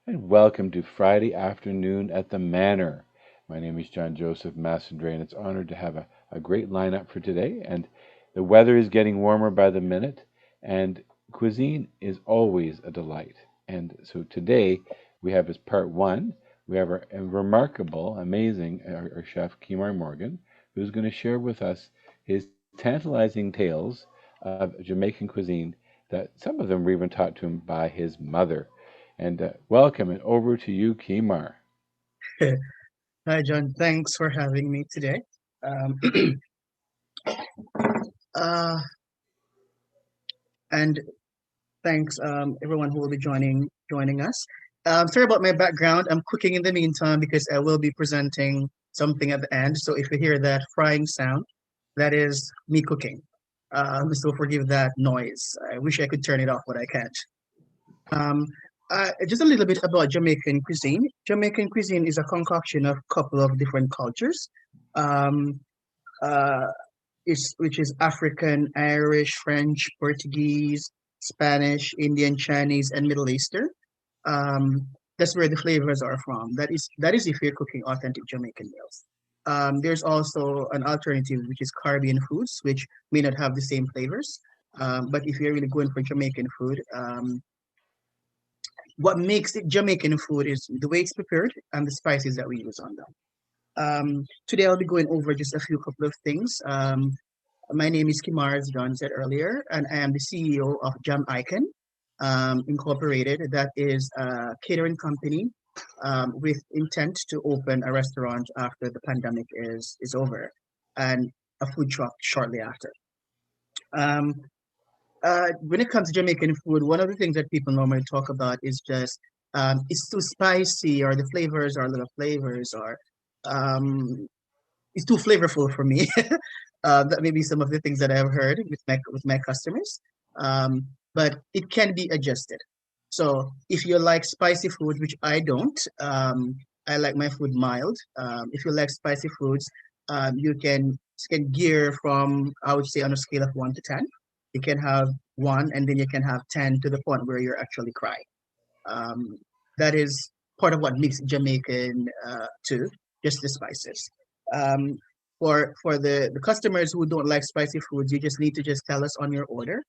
and welcome to Friday afternoon at the Manor. My name is John Joseph Massandre, and it's honored to have a great lineup for today. And the weather is getting warmer by the minute, and cuisine is always a delight. And so today we have as part one, we have our remarkable, amazing our chef Khimar Morgan, who's going to share with us his tantalizing tales of Jamaican cuisine that some of them were even taught to him by his mother. And welcome and over to you, Kimar. Hi, John. Thanks for having me today. Um, uh, and thanks everyone who will be joining us. Sorry about my background. I'm cooking in the meantime because I will be presenting something at the end. So if you hear that frying sound, that is me cooking. So forgive that noise. I wish I could turn it off, but I can't. Um, just a little bit about Jamaican cuisine. Jamaican cuisine is a concoction of a couple of different cultures. Um, uh, which is African, Irish, French, Portuguese, Spanish, Indian, Chinese, and Middle Eastern. Um, that's where the flavors are from. That is if you're cooking authentic Jamaican meals. There's also an alternative, which is Caribbean foods, which may not have the same flavors. But if you're really going for Jamaican food, what makes it Jamaican food is the way it's prepared and the spices that we use on them. Today I'll be going over just a few couple of things. My name is Kimar, as John said earlier, and I am the CEO of Jamaican Incorporated. That is a catering company with intent to open a restaurant after the pandemic is over, and a food truck shortly after. Um, when it comes to Jamaican food, one of the things that people normally talk about is just it's too spicy, or the flavors are little flavors, or um, it's too flavorful for me. That may be some of the things that I've heard with my customers. But it can be adjusted. So if you like spicy food, which I don't, I like my food mild. If you like spicy foods, you can gear from, I would say, on a scale of 1 to 10. You can have one, and then you can have 10 to the point where you're actually crying. Um, that is part of what makes Jamaican too, just the spices. Um, for the customers who don't like spicy foods, you just need to just tell us on your order.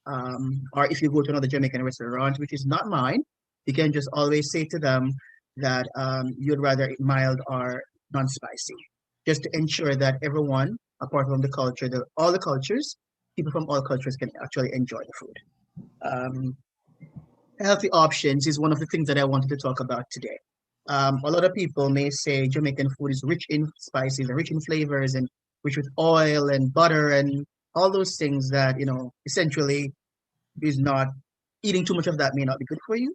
Or if you go to another Jamaican restaurant, which is not mine, you can just always say to them that you'd rather it mild or non-spicy, just to ensure that everyone, apart from the culture, all the cultures, people from all cultures can actually enjoy the food. Um, Healthy options is one of the things that I wanted to talk about today. A lot of people may say Jamaican food is rich in spices and rich in flavors and rich with oil and butter and all those things that, essentially is not eating too much of that may not be good for you,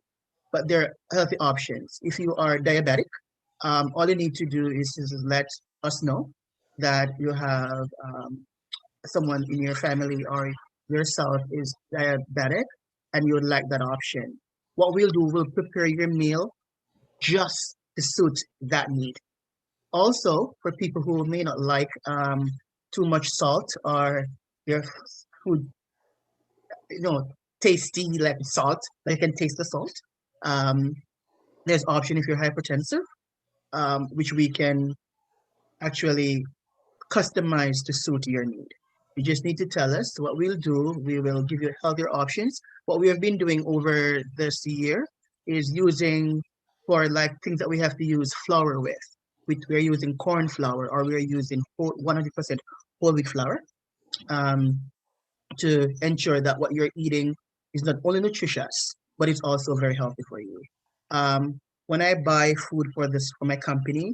but there are healthy options. If you are diabetic, all you need to do is just let us know that you have someone in your family or yourself is diabetic and you would like that option, what we'll do, we'll prepare your meal just to suit that need. Also, for people who may not like too much salt or their food, you know, tasty like salt, they can taste the salt. Um, there's option if you're hypertensive, which we can actually customize to suit your need. You just need to tell us what we'll do. We will give you healthier options. What we have been doing over this year is using for like things that we have to use flour with. We're using corn flour or we're using 100% whole wheat flour um, to ensure that what you're eating is not only nutritious, but it's also very healthy for you. When I buy food for my company,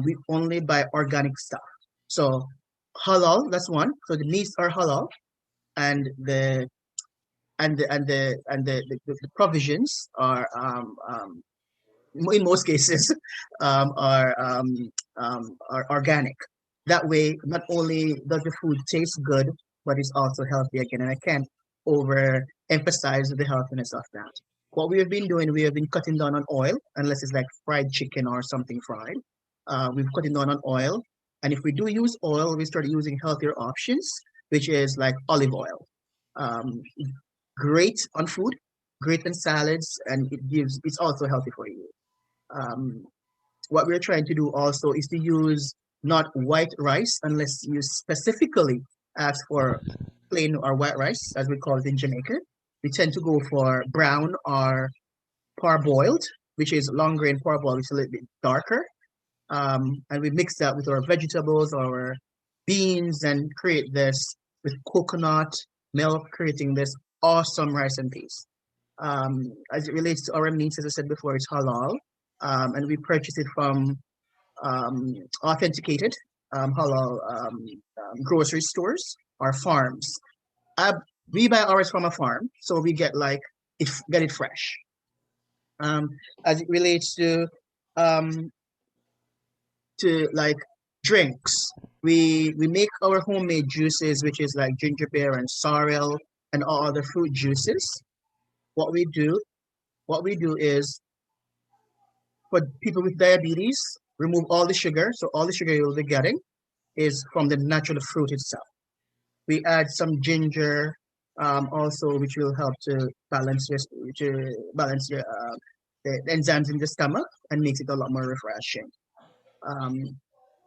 we only buy organic stuff. So halal, that's one. So the meats are halal, and the provisions in most cases are organic. That way, not only does the food taste good, but it's also healthy again. And I can't overemphasize the healthiness of that. What we have been doing, we have been cutting down on oil, unless it's like fried chicken or something fried. We've cutting down on oil, and if we do use oil, we start using healthier options, which is like olive oil. Um, Great on food, great in salads, and it's also healthy for you. Um, what we're trying to do also is to use not white rice unless you specifically ask for plain or white rice, as we call it in Jamaica. We tend to go for brown or parboiled, which is long grain parboiled, it's a little bit darker. And we mix that with our vegetables, our beans, and create this with coconut milk, creating this awesome rice and peas. As it relates to our meats, as I said before, it's halal, and we purchase it from authenticated halal grocery stores or farms. Uh, we buy ours from a farm, so we get get it fresh. Um, as it relates um, to like drinks, we make our homemade juices, which is like ginger beer and sorrel and all other fruit juices. What we do, what we do is for people with diabetes, remove all the sugar. So all the sugar you'll be getting is from the natural fruit itself. We add some ginger, also, which will help to balance the enzymes in the stomach and makes it a lot more refreshing. Um,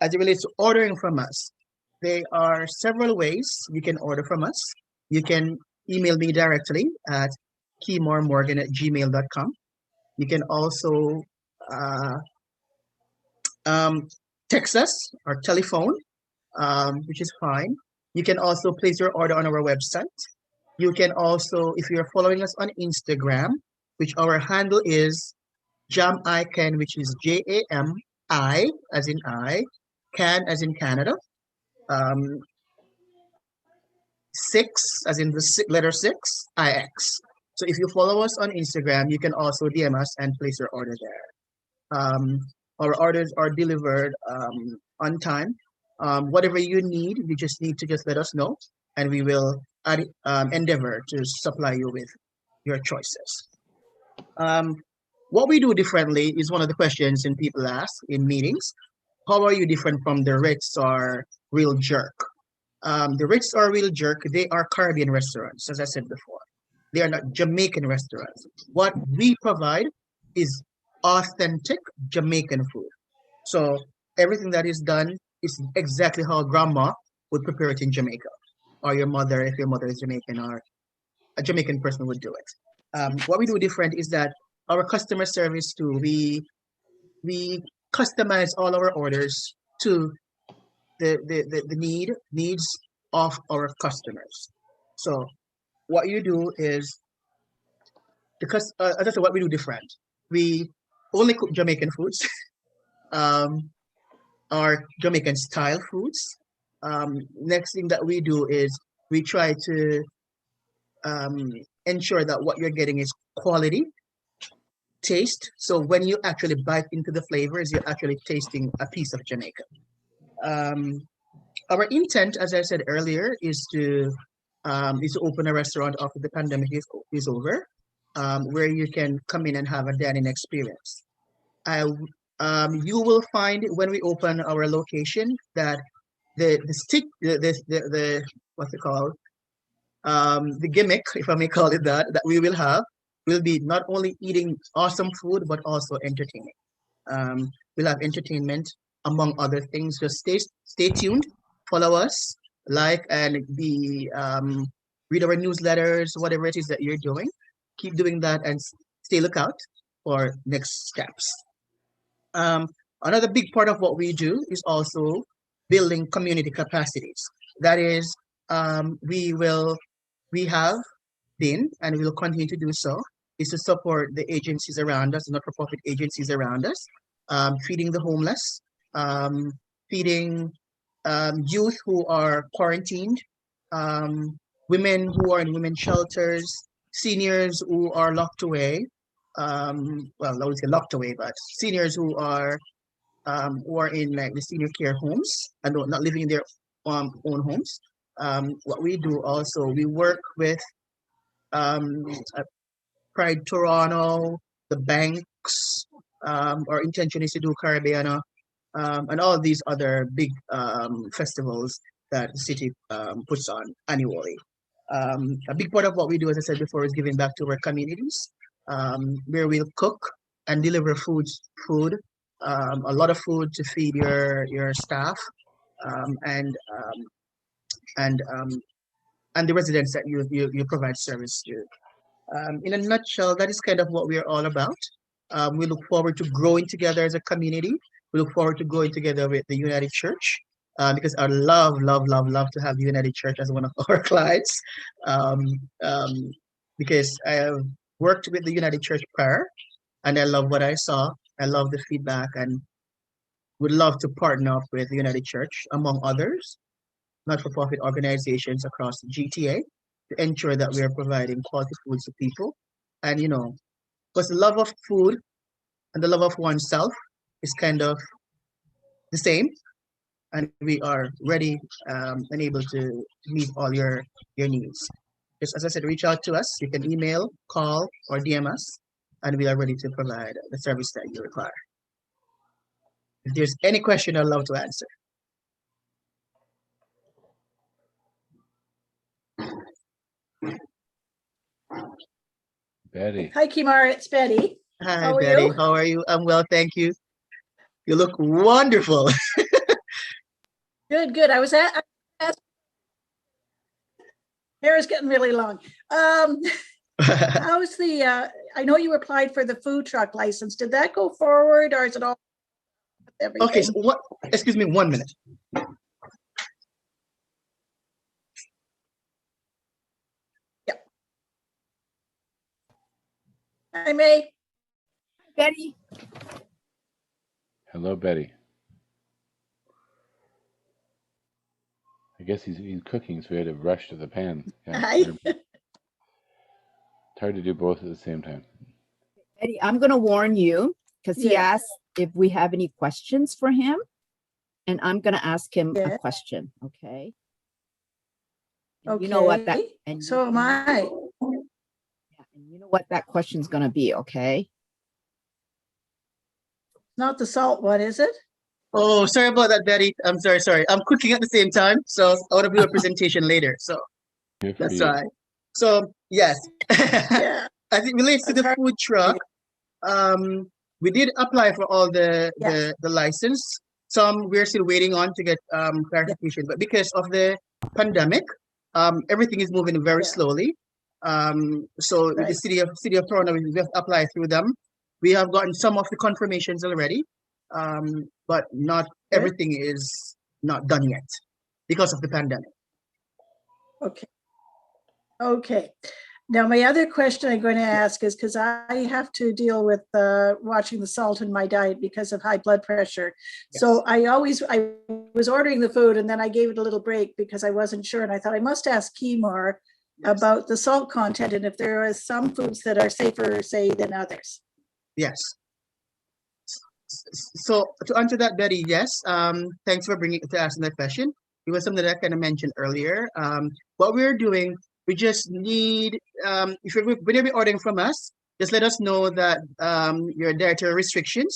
as it relates to ordering from us, there are several ways you can order from us. You can email me directly at khimormorgan@gmail.com. You can also uh, um, text us or telephone, which is fine. You can also place your order on our website. You can also, if you're following us on Instagram, which our handle is Jamaican, which is JAMI as in I, can as in Canada, um, six as in the letter six, IX. So if you follow us on Instagram, you can also DM us and place your order there. Our orders are delivered on time. Whatever you need, you just need to just let us know, and we will endeavor to supply you with your choices. Um, what we do differently is one of the questions and people ask in meetings. How are you different from the Ritz or Real Jerk? The Ritz or Real Jerk, they are Caribbean restaurants, as I said before. They are not Jamaican restaurants. What we provide is authentic Jamaican food. So everything that is done is exactly how grandma would prepare it in Jamaica, or your mother, if your mother is Jamaican, or a Jamaican person would do it. What we do different is that our customer service too, we customize all our orders to the needs of our customers. So what you do is because as I said, what we do different. We only cook Jamaican foods, um, or Jamaican style foods. Next thing that we do is we try to um, ensure that what you're getting is quality taste. So when you actually bite into the flavors, you're actually tasting a piece of Jamaica. Um, our intent, as I said earlier, is to open a restaurant after the pandemic is over, where you can come in and have a dining experience. I, you will find when we open our location that the stick the what's it called the gimmick, if I may call it that, that we will have will be not only eating awesome food but also entertaining. We'll have entertainment among other things. Just stay tuned, follow us, like and be read our newsletters, whatever it is that you're doing. Keep doing that and stay lookout for next steps. Um, Another big part of what we do is also building community capacities. That is, we have been and will continue to do so, is to support the agencies around us, not-for-profit agencies around us, feeding the homeless, um, feeding youth who are quarantined, um, women who are in women's shelters, seniors who are locked away. Well, I would say locked away, but seniors who are in like the senior care homes and not living in their own homes. What we do also, we work with um, uh, Pride Toronto, the banks. Our intention is to do Caribbean and all of these other big festivals that the city puts on annually. A big part of what we do, as I said before, is giving back to our communities, where we'll cook and deliver food, a lot of food to feed your staff, um, and um, and and the residents that you provide service to. In a nutshell, that is kind of what we're all about. We look forward to growing together as a community. We look forward to growing together with the United Church, because I love to have the United Church as one of our clients, um, um, because I have worked with the United Church prior, and I love what I saw. I love the feedback, and would love to partner up with the United Church, among others, not-for-profit organizations across the GTA, to ensure that we are providing quality foods to people. And because the love of food and the love of oneself is kind of the same, and we are ready, and able to meet all your needs. Just as I said, reach out to us. You can email, call, or DM us, and we are ready to provide the service that you require. If there's any question, I'd love to answer. Betty. Hi, Khimar. It's Betty. Hi, How are Betty. you? How are you? I'm well, thank you. You look wonderful. Good, good. Hair is getting really long. How's the, I know you applied for the food truck license. Did that go forward, or is it all everything? Okay, so what? Excuse me, 1 minute. Hi, May. Betty. Hello, Betty. I guess he's cooking, so we had to rush to the pan. Yeah, Hi. it's hard to do both at the same time. Betty, I'm going to warn you because he Yeah. asked if we have any questions for him. And I'm going to ask him Yeah. a question. Okay. And Okay. you know what that, and So am I. yeah, and you know what that question's going to be. Okay. Not the salt one, is it? Oh, sorry about that, Betty. I'm sorry. I'm cooking at the same time, so I want to do a presentation later. So Good for that's you. right. So yes, Yeah. as it relates to That's the hard. food truck, we did apply for all the Yes. the license. Some we're still waiting on to get clarification, but because of the pandemic, everything is moving very Yeah. slowly. So with the Right. city of Toronto, we have applied through them. We have gotten some of the confirmations already, but not Good. everything is not done yet because of the pandemic. Okay. Okay. Now, my other question I'm going to ask is because I have to deal with watching the salt in my diet because of high blood pressure. So I was ordering the food and then I gave it a little break because I wasn't sure. And I thought I must ask Khimar about the salt content and if there are some foods that are safer, say, than others. Yes. So to answer that, Betty, yes. Thanks for asking that question. It was something that I kind of mentioned earlier. What we're doing, we just need, if you're whenever you're ordering from us, just let us know that your dietary restrictions,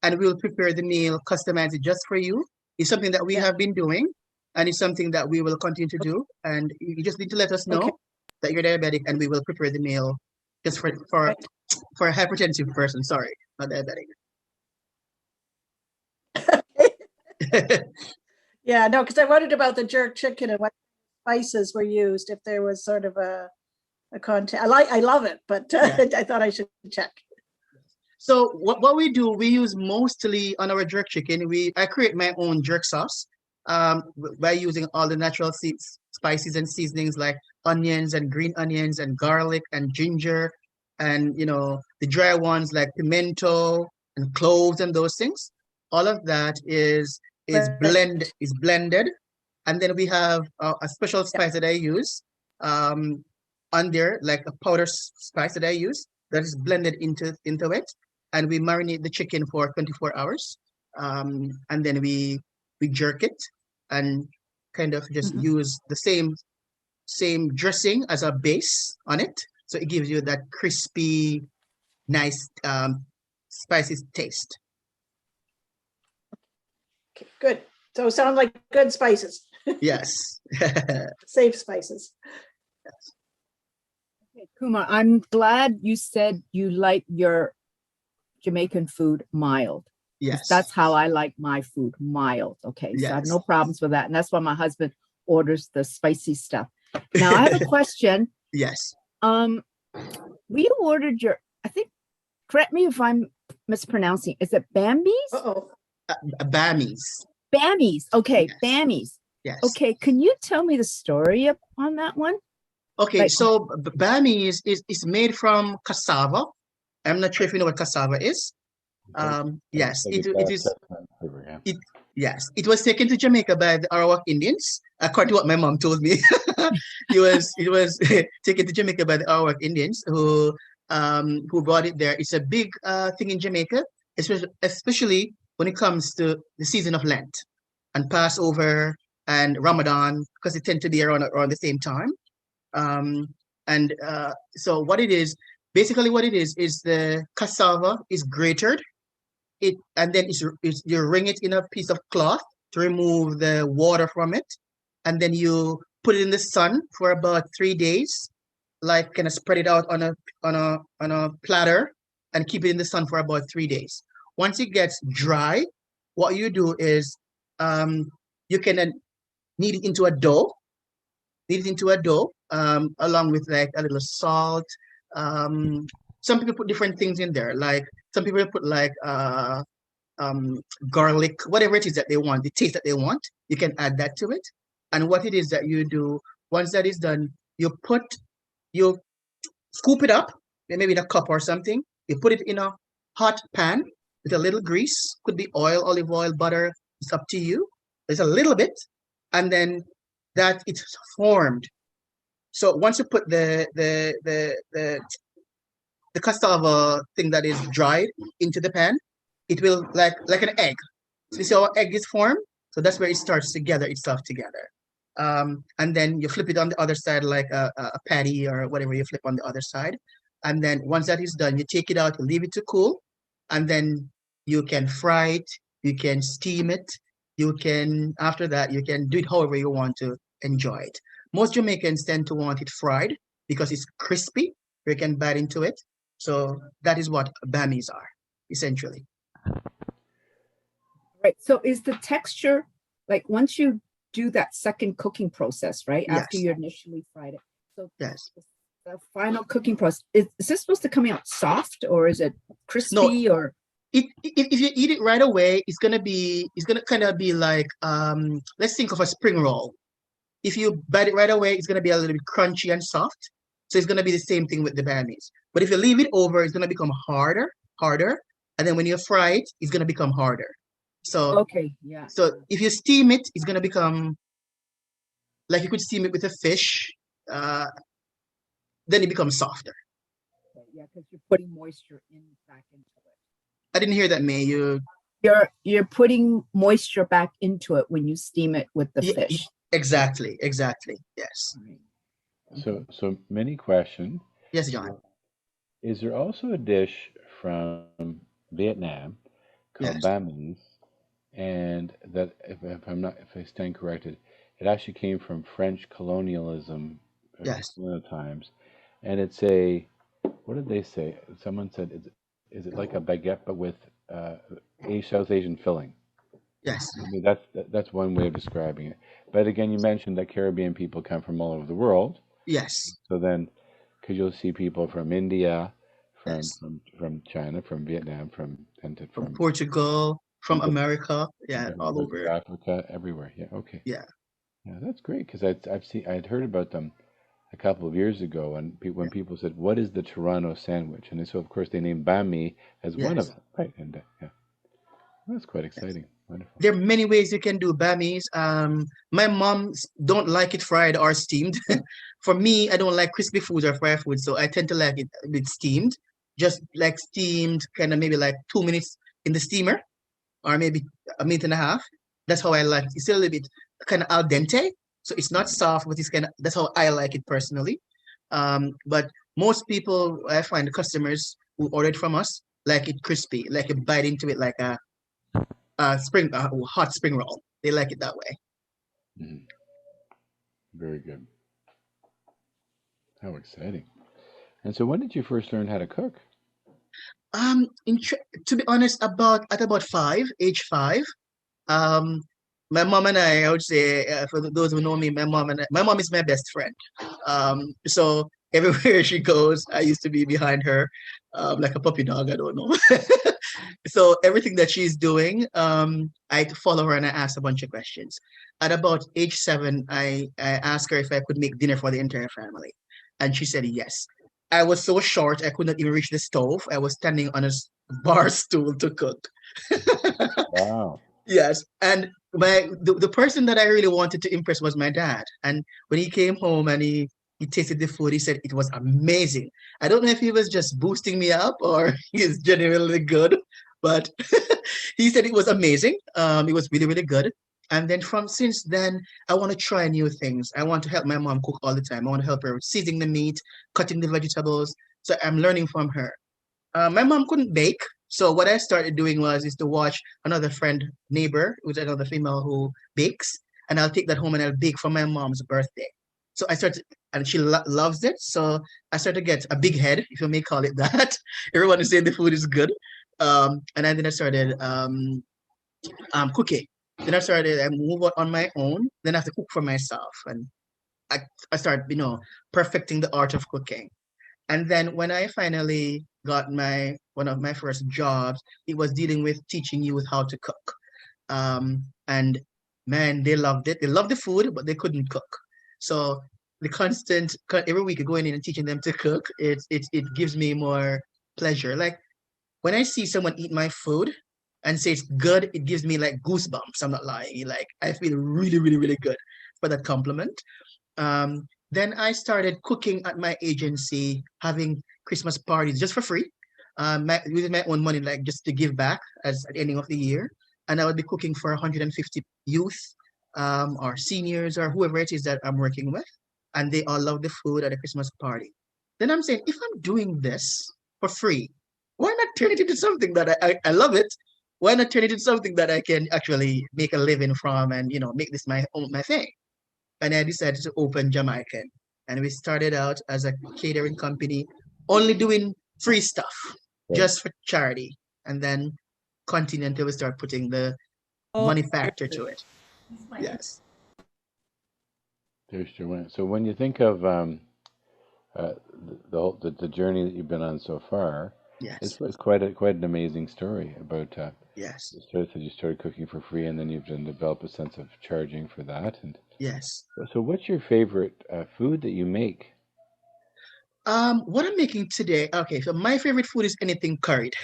and we'll prepare the meal, customize it just for you. It's something that we have been doing, and it's something that we will continue to do. And you just need to let us know that you're diabetic, and we will prepare the meal just for a hypertensive person. Sorry, not diabetic. Yeah, no, because I wondered about the jerk chicken and what spices were used, if there was sort of a content. I love it, but I thought I should check. So what we do, we use mostly on our jerk chicken. I create my own jerk sauce by using all the natural spices and seasonings like onions and green onions and garlic and ginger, and the dry ones like pimento and cloves and those things. All of that is blended, and then we have a special spice that I use on there, like a powder spice that I use that is blended into it, and we marinate the chicken for 24 hours, and then we jerk it and kind of just use the same dressing as a base on it, so it gives you that crispy, nice, spicy taste. Okay, good. So it sounds like good spices. Yes. Safe spices. Okay, Kumar, I'm glad you said you like your Jamaican food mild. Yes. That's how I like my food, mild. Okay, so I have Yes. no problems with that. And that's why my husband orders the spicy stuff. Now I have a question. Yes. We ordered your, I think, correct me if I'm mispronouncing. Is it Bambi's? Uh-oh. Bammies. Bambi's. Okay, Yes. Bambi's. Yes. Okay, can you tell me the story on that one? Okay, Like- so bami is made from cassava. I'm not sure if you know what cassava is. Yes, Like it a is. chestnut flavor, yeah. Yes, it was taken to Jamaica by the Arawak Indians, according to what my mom told me. it was taken to Jamaica by the Arawak Indians who brought it there. It's a big thing in Jamaica, especially when it comes to the season of Lent and Passover and Ramadan, because they tend to be around the same time. So what it is, basically what it is the cassava is grated, and then you wring it in a piece of cloth to remove the water from it, and then you put it in the sun for about 3 days, like kind of spread it out on a platter and keep it in the sun for about 3 days. Once it gets dry, what you do is you can then knead it into a dough, along with like a little salt. Some people put different things in there, like some people put like garlic, whatever it is that they want, the taste that they want, you can add that to it. And what it is that you do, once that is done, you scoop it up, maybe in a cup or something. You put it in a hot pan with a little grease, could be oil, olive oil, butter, it's up to you. There's a little bit, and then that it's formed. So once you put the cassava thing that is dried into the pan, it will like an egg. So you see how egg is formed? So that's where it starts to gather itself together. And then you flip it on the other side like a patty or whatever you flip on the other side. And then once that is done, you take it out, leave it to cool, and then you can fry it, you can steam it, after that, you can do it however you want to enjoy it. Most Jamaicans tend to want it fried because it's crispy, you can bite into it. So that is what bammies are, essentially. Right. So is the texture, like once you do that second cooking process, right? After Yes. you initially fried it. So Yes. the final cooking process, is this supposed to come out soft or is it crispy No. or? If you eat it right away, it's gonna kind of be like let's think of a spring roll. If you bite it right away, it's gonna be a little bit crunchy and soft. So it's gonna be the same thing with the bammies. But if you leave it over, it's gonna become harder, and then when you fry it, it's gonna become harder. So Okay, yeah. so if you steam it, it's gonna become like you could steam it with a fish. Then it becomes softer. Okay, yeah, because you're putting moisture back into it. I didn't hear that, May. You're putting moisture back into it when you steam it with the fish. Exactly. Yes. Right. So many question. Yes, John. Is there also a dish from Vietnam called Yes. banh and that if I stand corrected, it actually came from French colonialism, Yes. colonial times, and what did they say? Someone said, is it like a baguette but with South Asian filling? Yes. I mean, that's one way of describing it. But again, you mentioned that Caribbean people come from all over the world. Yes. So then, because you'll see people from India, Yes. from China, from Vietnam, from Portugal, from Egypt, America, from different all parts of over. Africa, everywhere. Yeah, okay. Yeah. Yeah, that's great because I'd heard about them a couple of years ago, and when people said, "What is the Toronto sandwich?" and so of course they named banh mi as one of Yes. them, right? And yeah, that's quite exciting. Wonderful. There are many ways you can do bammies. My mom don't like it fried or steamed. For me, I don't like crispy foods or fried foods, so I tend to like it a bit steamed. Just like steamed, kind of maybe like 2 minutes in the steamer, or maybe a minute and a half. That's how I like it. It's a little bit kind of al dente, so it's not soft, but that's how I like it personally. But most people, I find the customers who order it from us like it crispy, like a bite into it like a hot spring roll. They like it that way. Mhm. Very good. How exciting! And so, when did you first learn how to cook? To be honest, at about five, age five, um, my mom and I would say, for those who know me, my mom is my best friend. So everywhere she goes, I used to be behind her, like a puppy dog. I don't know. So everything that she's doing, I follow her and I ask a bunch of questions. At about age seven, I asked her if I could make dinner for the entire family, and she said yes. I was so short I could not even reach the stove. I was standing on a bar stool to cook. Wow. Yes, and the person that I really wanted to impress was my dad. And when he came home and he tasted the food, he said it was amazing. I don't know if he was just boosting me up or he's genuinely good, but he said it was amazing. It was really, really good. And then from since then, I want to try new things. I want to help my mom cook all the time. I want to help her seasoning the meat, cutting the vegetables. So I'm learning from her. My mom couldn't bake, so what I started doing is to watch another friend, neighbor, who's another female who bakes, and I'll take that home and I'll bake for my mom's birthday. So I started, and she loves it. So I started to get a big head, if you may call it that. Everyone is saying the food is good, and then I started cooking. Then I move on my own. Then I have to cook for myself, and I I started, perfecting the art of cooking. And then when I finally got my one of my first jobs, it was dealing with teaching youth how to cook. And man, they loved it. They loved the food, but they couldn't cook. So the constant every week going in and teaching them to cook, it gives me more pleasure. Like when I see someone eat my food and say it's good, it gives me like goosebumps. I'm not lying. Like I feel really, really, really good for that compliment. Then I started cooking at my agency, having Christmas parties just for free, with my own money, like just to give back as at the ending of the year. And I would be cooking for 150 youth, or seniors, or whoever it is that I'm working with, and they all love the food at the Christmas party. Then I'm saying, if I'm doing this for free, why not turn it into something that I love it? Why not turn it into something that I can actually make a living from, and make this my thing? And I decided to open Jamaican. And we started out as a catering company, only doing free stuff, Right. just for charity, and then continue until we start putting the Oh, money factor to it. Yes. There's Joanne. So, when you think of the journey that you've been on so far, Yes. it's quite an amazing story about Yes. you started cooking for free, and then you've then developed a sense of charging for that. And Yes. so, what's your favorite food that you make? What I'm making today, okay, so my favorite food is anything curried.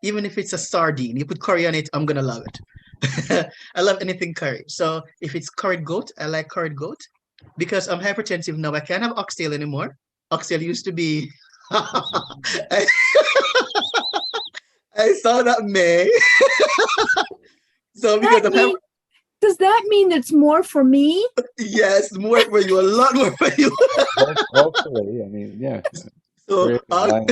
Even if it's a sardine, you put curry on it, I'm gonna love it. I love anything curried. So if it's curried goat, I like curried goat. Because I'm hypertensive now, I can't have oxtail anymore. Oxtail used to be. I, I saw that May. So because That I'm mean, does that mean it's more for me? yes, more for you, a lot more for you. Hopefully, I mean, yeah, So creative line.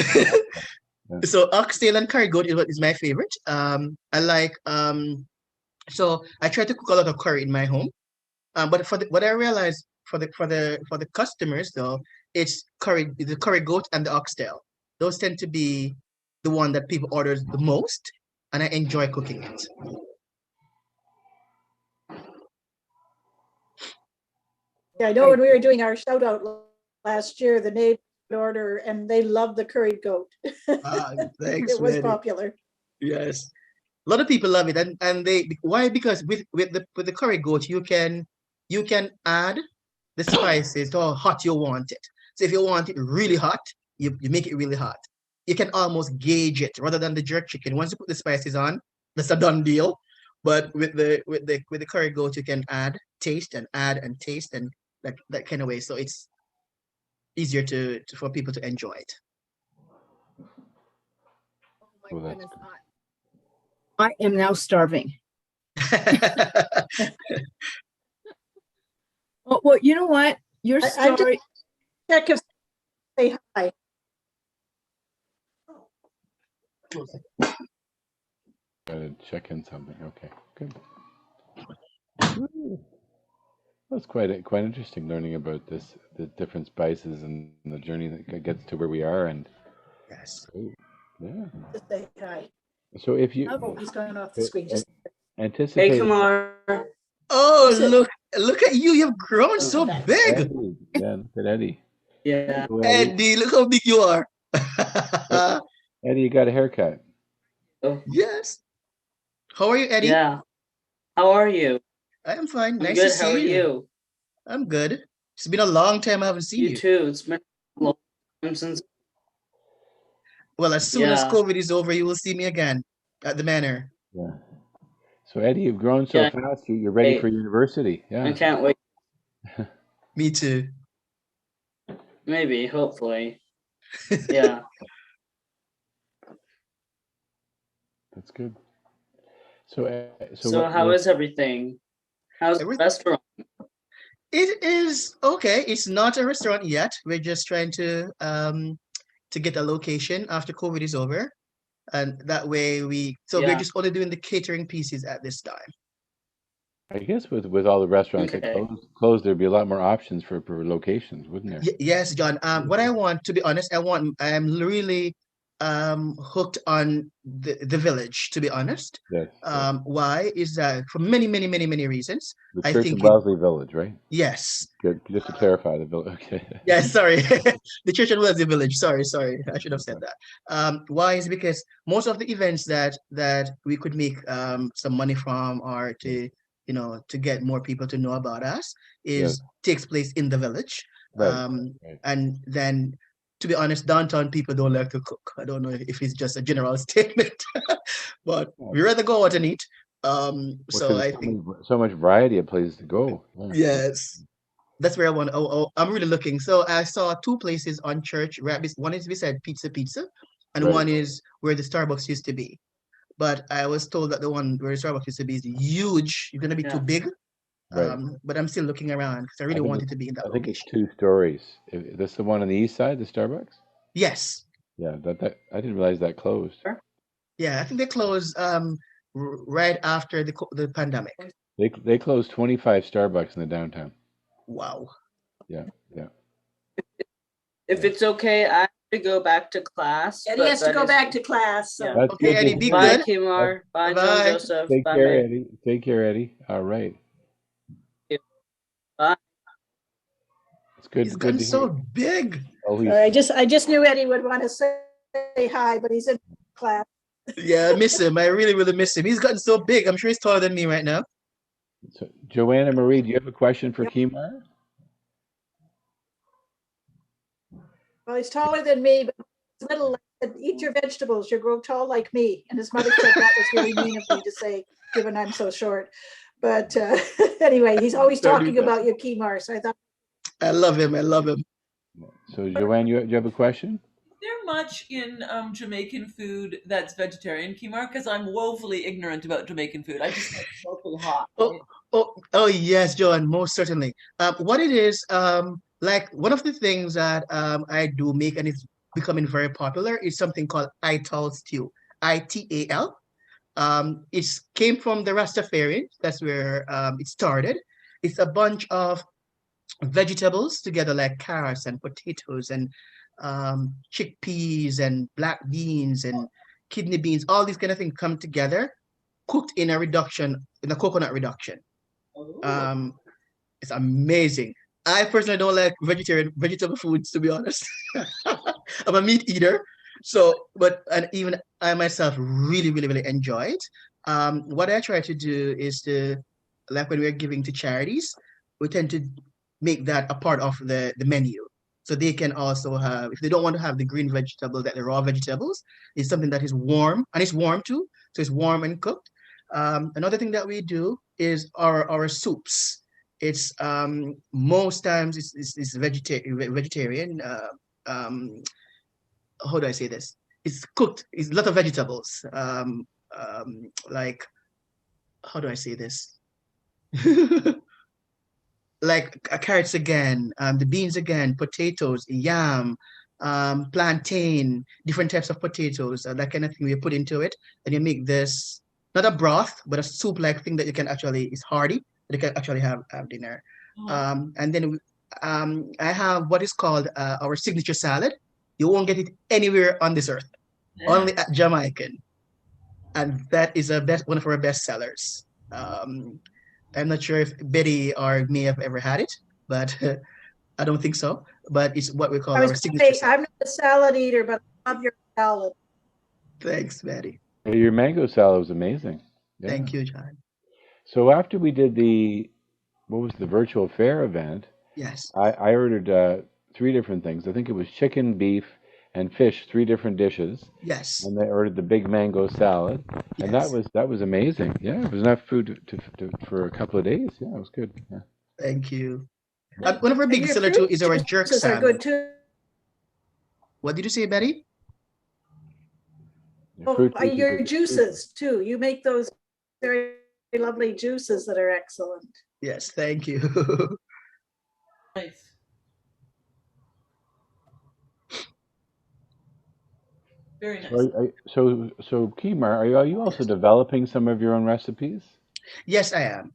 Yeah. so oxtail and curry goat is what is my favorite. I like so I try to cook a lot of curry in my home. But what I realized for the customers though, it's the curry goat and the oxtail. Those tend to be the one that people order the most, and I enjoy cooking it. yeah, I know when we were doing our shout out last year, the neighbors would order and they loved the curried goat. Thanks, It was man. popular. Yes, a lot of people love it, and they why because with the curry goat you can add the spices to how hot you want it. So if you want it really hot, you make it really hot. You can almost gauge it rather than the jerk chicken. Once you put the spices on, that's a done deal. But with the curry goat, you can add and taste and that kind of way. So it's easier for people to enjoy it. Oh my Well, that's goodness. I am now starving. Well, you know what? Your I'm just story. check if say hi. got to check in something. Okay, good. That's quite interesting learning about the different spices and the journey that gets to where we are. And Yes. great. Yeah. To say hi. So if Oh, you he's going off the screen. Just Hey, anticipating, Kumar. Oh, sit. look at you. You've grown Oh, so big. Eddie, yeah, look at Eddie. yeah. Hello, Eddie. Eddie, look how big you are. Eddie, you got a haircut. Oh, Yes. How are you, Eddie? yeah. How are you? I am fine. I'm Nice to good. How are see you. you? I'm good. It's been a long time I haven't seen You you. too. It's been a long time since. Well, as soon as Yeah. COVID is over, you will see me again at the manor. Yeah. So Eddie, you've grown so Yeah. fast. You're ready Hey, for university. I Yeah. can't wait. Me too. Maybe, hopefully. Yeah. That's good. So So how is everything? How's the Everything. restaurant? It is okay. It's not a restaurant yet. We're just trying to get a location after COVID is over. And that way we're Yeah. just only doing the catering pieces at this time. I guess with all the restaurants that Okay. closed, there'd be a lot more options for locations, wouldn't there? Yes, John. What I want, to be honest, I'm really hooked on the village, to be honest. Yes. Yes. Why is that? For many, many, many, many reasons. The I Church think of it, Wellesley Village, right? yes. Good. Just to clarify the village. Okay. Yes, sorry. The church and Wellesley village. Sorry. I should have said that. Why is because most of the events that we could make some money from or to to get more people to know about us Yes. takes place in the village. Right. Right. And then to be honest, downtown people don't like to cook. I don't know if it's just a general statement, but we rather go out and eat. Well, So 'cause I there's think so much variety of places to go. Yeah. yes. That's where I want. I'm really looking. So I saw two places on Church. One is beside Pizza, and Right. one is where the Starbucks used to be. But I was told that the one where the Starbucks used to be is huge. It's gonna be too Yeah. big. Right. But I'm still looking around because I really want it to be in that I think it's location. 2 stories. That's the one on the east side, the Starbucks. Yes. Yeah. That I didn't realize that closed. Sure. Yeah, I think they closed right after the pandemic. They closed 25 Starbucks in the downtown. Wow. Yeah. Yeah. If it's okay, I have to go back to class. Eddie but has to that go is- back to class. So. Yeah. That's Okay, good to Eddie, be hear. Bye, good. Khimar. Bye, John Bye. Joseph. Take Bye. care, Eddie. Take care, Eddie. All right. Bye. It's good. He's Good gotten to hear. so big. Oh, I just knew Eddie would want to say hi, but he's in class. Yeah, I miss him. I really, really miss him. He's gotten so big. I'm sure he's taller than me right now. So, Joanna Marie, do you have a question for Yep. Khimar? Well, he's taller than me, but he's little. Eat your vegetables. You'll grow tall like me. And his mother said that was really mean of me to say, given I'm so short. But anyway, he's always Don't do talking that. about you, Khimar. So I thought, I love him. I love him. So, Joanne, do you have a question? Is there much in Jamaican food that's vegetarian, Kimar? Because I'm woefully ignorant about Jamaican food. I just like smoking hot. Oh, yes, Joan, most certainly. What it is, like one of the things that I do make and it's becoming very popular is something called ital stew, ITAL. It came from the Rastafarians. That's where it started. It's a bunch of vegetables together, like carrots and potatoes and chickpeas and black beans and kidney beans. All these kind of things come together, cooked in a coconut reduction. Um, it's amazing. I personally don't like vegetable foods, to be honest. I'm a meat eater, and even I myself really, really, really enjoy it. What I try to do is like when we're giving to charities, we tend to make that a part of the menu. So they can also have, if they don't want to have the green vegetables, that the raw vegetables, it's something that is warm, and it's warm too. So it's warm and cooked. Another thing that we do is our soups. It's most times it's vegetarian. How do I say this? It's cooked. It's a lot of vegetables. Like how do I say this? Like carrots again, the beans again, potatoes, yam, plantain, different types of potatoes, that kind of thing we put into it, and you make this not a broth, but a soup-like thing that you can actually, it's hearty, that you can actually have dinner. And then I have what is called our signature salad. You won't get it anywhere on this earth, only at Jamaican. And that is one of our best sellers. I'm not sure if Betty or may have ever had it, but I don't think so. But it's what we call I was our going to signature say, salad. I'm not a salad eater, but I love your salad. Thanks, Betty. Your mango salad was amazing. Yeah. Thank you, John. So after we did what was the virtual fair event, Yes. I ordered 3 different things. I think it was chicken, beef, and fish, 3 different dishes. Yes. And I ordered the big mango salad, and Yes. that was amazing. Yeah, it was enough food for a couple of days. Yeah, it was good. Yeah. Thank you. One of our And big your seller too fruit is our jerk juices are salmon. good too. What did you say, Betty? Fruit Your juices. juices too. You make those very lovely juices that are excellent. Yes, thank you. Nice. Very nice. So Khimar, are you also Yes. developing some of your own recipes? Yes, I am.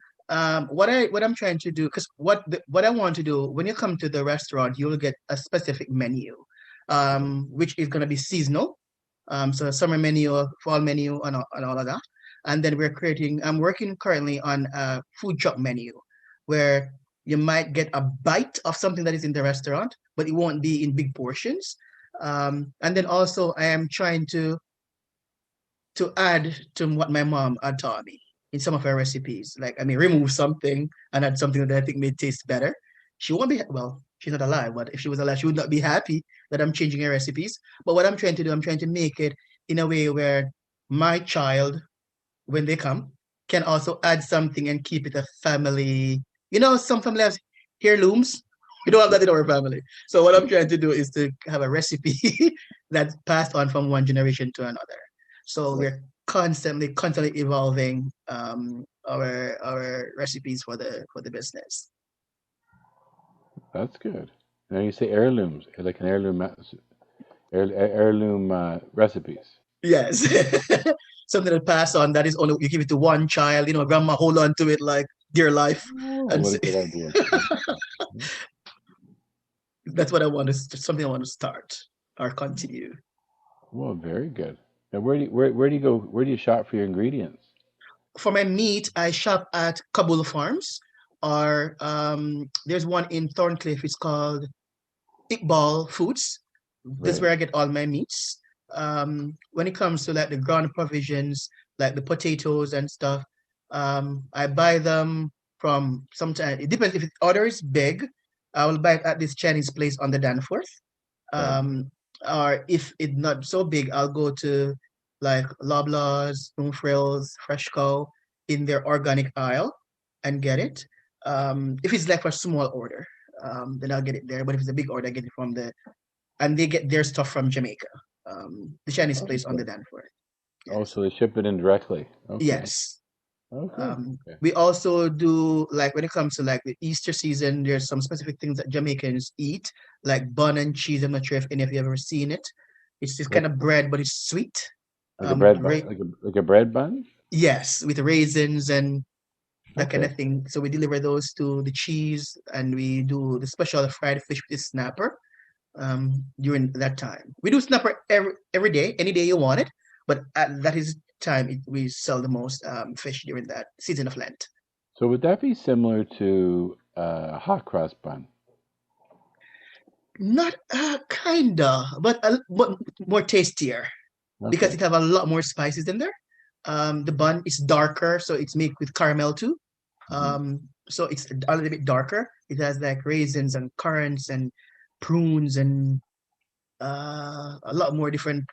What I'm trying to do, because what I want to do when you come to the restaurant, you will get a specific menu, which is going to be seasonal. So summer menu, fall menu, and all of that. And then I'm working currently on a food truck menu, where you might get a bite of something that is in the restaurant, but it won't be in big portions. And then also I am trying to add to what my mom had taught me in some of her recipes. Like, I mean, remove something and add something that I think may taste better. She won't be, well, she's not alive, but if she was alive, she would not be happy that I'm changing her recipes. But what I'm trying to do, I'm trying to make it in a way where my child, when they come, can also add something and keep it a family. Some family has heirlooms. We don't have that in our family. So what I'm trying to do is to have a recipe that's passed on from one generation to another. So we're constantly evolving our recipes for the business. That's good. Now you say heirlooms, like an heirloom recipes. Yes. Something that pass on that is only you give it to one child, grandma hold on to it like dear life. Oh, And what so, a good idea. that's what I want to something I want to start or continue. Well, very good. Now, where do you go? Where do you shop for your ingredients? For my meat, I shop at Kabul Farms, or there's one in Thorncliffe. It's called Iqbal Foods. That's Right. where I get all my meats. When it comes to like the ground provisions, like the potatoes and stuff, I buy them from sometimes. It depends if the order is big. I will buy it at this Chinese place on the Danforth. Right. Or if it's not so big, I'll go to like Loblaws, Frills, Freshco in their organic aisle and get it. If it's like for a small order, then I'll get it there. But if it's a big order, I get it and they get their stuff from Jamaica, the Chinese place on Okay. the Danforth. Oh, Yes. so they ship it in directly. Okay. Yes. Okay. Okay. We also do like when it comes to like the Easter season, there's some specific things that Jamaicans eat, like bun and cheese. I'm not sure if any of you have ever seen it. It's this kind Like of bread, but it's sweet. like a With bread bun, like a bread bun. yes, with raisins and that kind Okay. of thing. So we deliver those to the cheese, and we do the special fried fish with the snapper during that time. We do snapper every day, any day you want it, but at that is time we sell the most fish during that season of Lent. So would that be similar to hot cross bun? Not kinda, but more tastier because Okay. it have a lot more spices in there. The bun is darker, so it's made with caramel too. Hmm. So it's a little bit darker. It has like raisins and currants and prunes and a lot more different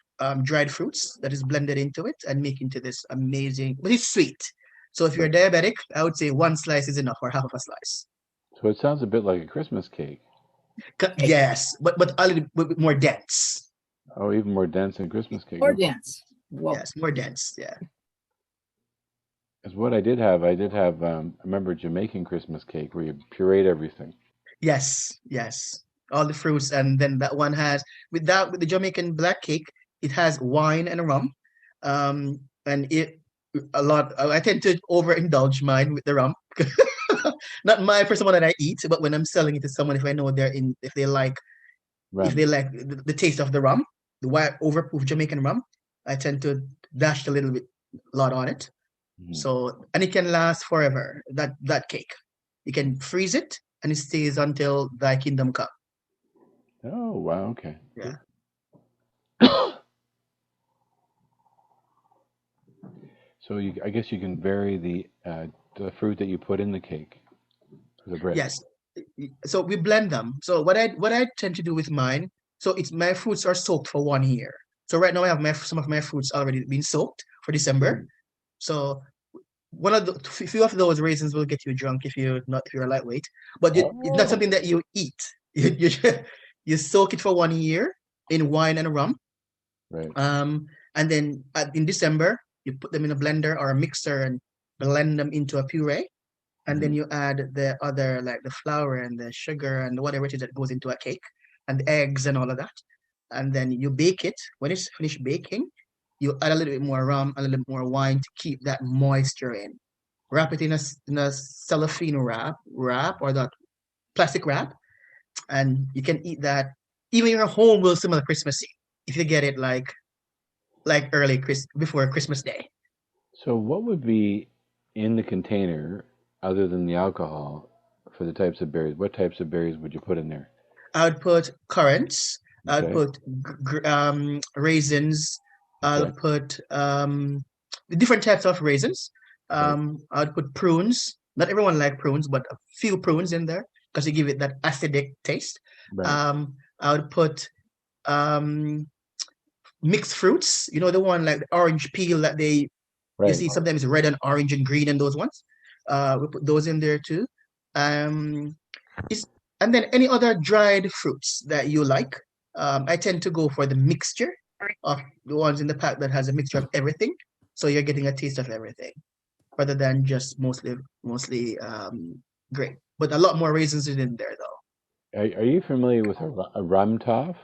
dried fruits that is blended into it and make into this amazing. But it's sweet. So if you're Right. diabetic, I would say one slice is enough or half of a slice. So it sounds a bit like a Christmas cake. Yes, but a little bit more dense. Oh, even more dense than Christmas cake. Or Okay. dance. Whoa. Yes, more dense. Yeah. Because what I did have, I remember Jamaican Christmas cake where you pureed everything. Yes, yes. All the fruits, and then that one has with the Jamaican black cake, it has wine and rum, and it a lot. I tend to overindulge mine with the rum, not my first one that I eat, but when I'm selling it to someone, if I know if they like Rum. the taste of the rum, the white overproof Jamaican rum, I tend to dash a lot on it. Mhm. So, and it can last forever. That cake, you can freeze it and it stays until thy kingdom come. Oh, wow. Okay. Yeah. So I guess you can vary the fruit that you put in the cake, the bread. Yes. So we blend them. So what I tend to do with mine, so it's my fruits are soaked for 1 year. So right now I have some of my fruits already been soaked for December. So one of the few of those raisins will get you drunk if you're lightweight, but it's not Oh, something that you eat. You soak it for 1 year in wine and rum. right. And then in December you put them in a blender or a mixer and blend them into a puree. And then Mhm. you add the other, like the flour and the sugar and whatever it is that goes into a cake and the eggs and all of that. And then you bake it. When it's finished baking, you add a little bit more rum, a little bit more wine to keep that moisture in. Wrap it in a cellophane wrap or that plastic wrap, and you can eat that. Even your home will smell Christmassy if you get it like before Christmas Day. So what would be in the container other than the alcohol for the types of berries? What types of berries would you put in there? I would put currants. I would Okay. put raisins. Okay. I'll put the different types of raisins. Right. I would put prunes. Not everyone like prunes, but a few prunes in there because you give it that acidic taste. Right. I would put um, mixed fruits. You know the one like the orange peel that you Right. see sometimes red and orange and green and those ones. We put those in there too. Um, is and then any other dried fruits that you like. I tend to go for the mixture of the ones in the pack that has a mixture of everything. So you're getting a taste of everything rather than just mostly grape. But a lot more raisins is in there though. Are you familiar with a rum toff?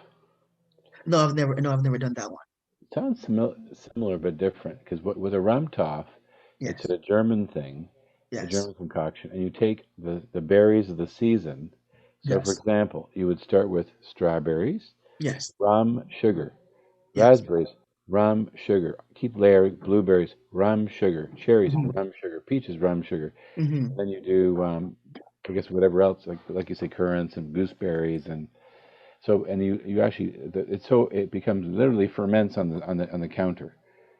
No, I've never done that one. It sounds similar but different because with a rum toff, it's Yes. a German thing, a Yes. German concoction, and you take the berries of the season. So, for Yes. example, you would start with strawberries, Yes. rum, sugar, Yes. raspberries, rum, sugar. Keep layering blueberries, rum, sugar, cherries, Hmm. rum, sugar, peaches, rum, sugar. Hmm. And then you do, I guess, whatever else, like you say, currants and gooseberries, and so and you actually it becomes literally ferments on the counter.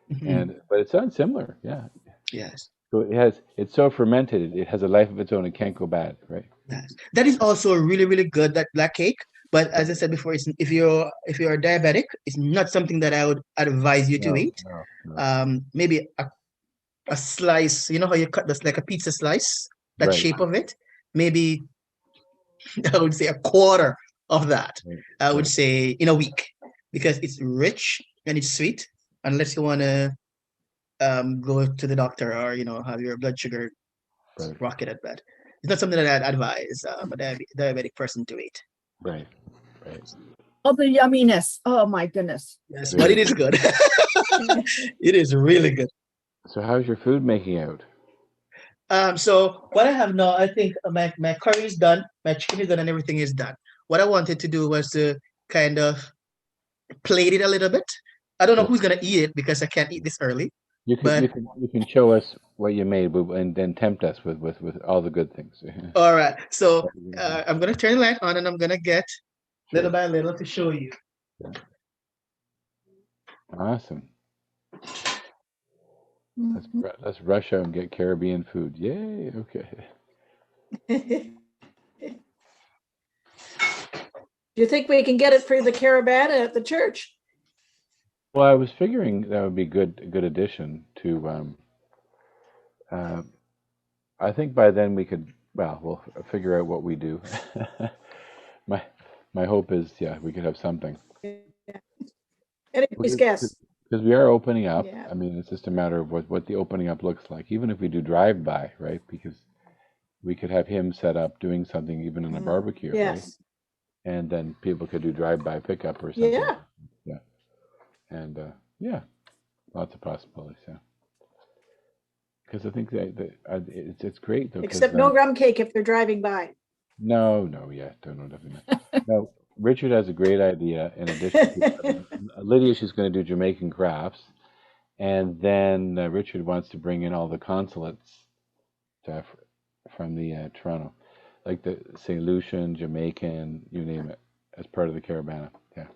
Hmm. And but it sounds similar, yeah. Yes. So it's so fermented, it has a life of its own. It can't go bad, right? Yes. That is also really, really good, that black cake. But as I said before, if you're diabetic, it's not something that I would advise you to No, eat. no, no. Maybe a slice, you know how you cut this like a pizza slice, that Right, shape of it, maybe I would say a quarter of that. right, I would right, say in a week because it's rich and it's sweet. Unless you want to go to the doctor or have your blood sugar right, rocket at bed. It's not something that I'd advise a diabetic person to eat. right, right. Oh, the yumminess. Oh my goodness. Yes, but Very it is good. good. It is really good. So how's your food making out? So what I have now, I think my curry is done, my chicken is done, and everything is done. What I wanted to do was to kind of plate it a little bit. I don't know Sure. who's gonna eat it because I can't eat this early. You can you But can you can show us what you made and then tempt us with all the good things. all right, so I'm gonna turn the light on and I'm gonna get little Sure. by little to show you. Yeah. Awesome. Mhm. Let's rush out and get Caribbean food. Yay. Okay. Do you think we can get it for the caravan at the church? Well, I was figuring that would be a good addition to. Uh, I think by then we could. Well, we'll figure out what we do. my my hope is, yeah, we could have something Anybody's guess. because we are opening up. Yeah. I mean, it's just a matter of what the opening up looks like. Even if we do drive by, right? Because we could have him set up doing something even in a barbecue, right? Yes. And then people could do drive by pickup or something. Yeah. Yeah, and yeah, lots of possibilities. Yeah. because I think it's great though. Except no rum cake if they're driving by. No, no, yeah, no, definitely not. No, Richard has a great idea. In addition to Lydia, she's going to do Jamaican crafts, and then Richard wants to bring in all the consulates to, from the Toronto, like the St. Lucian, Jamaican, you name it, as part of the Caravana. Yeah,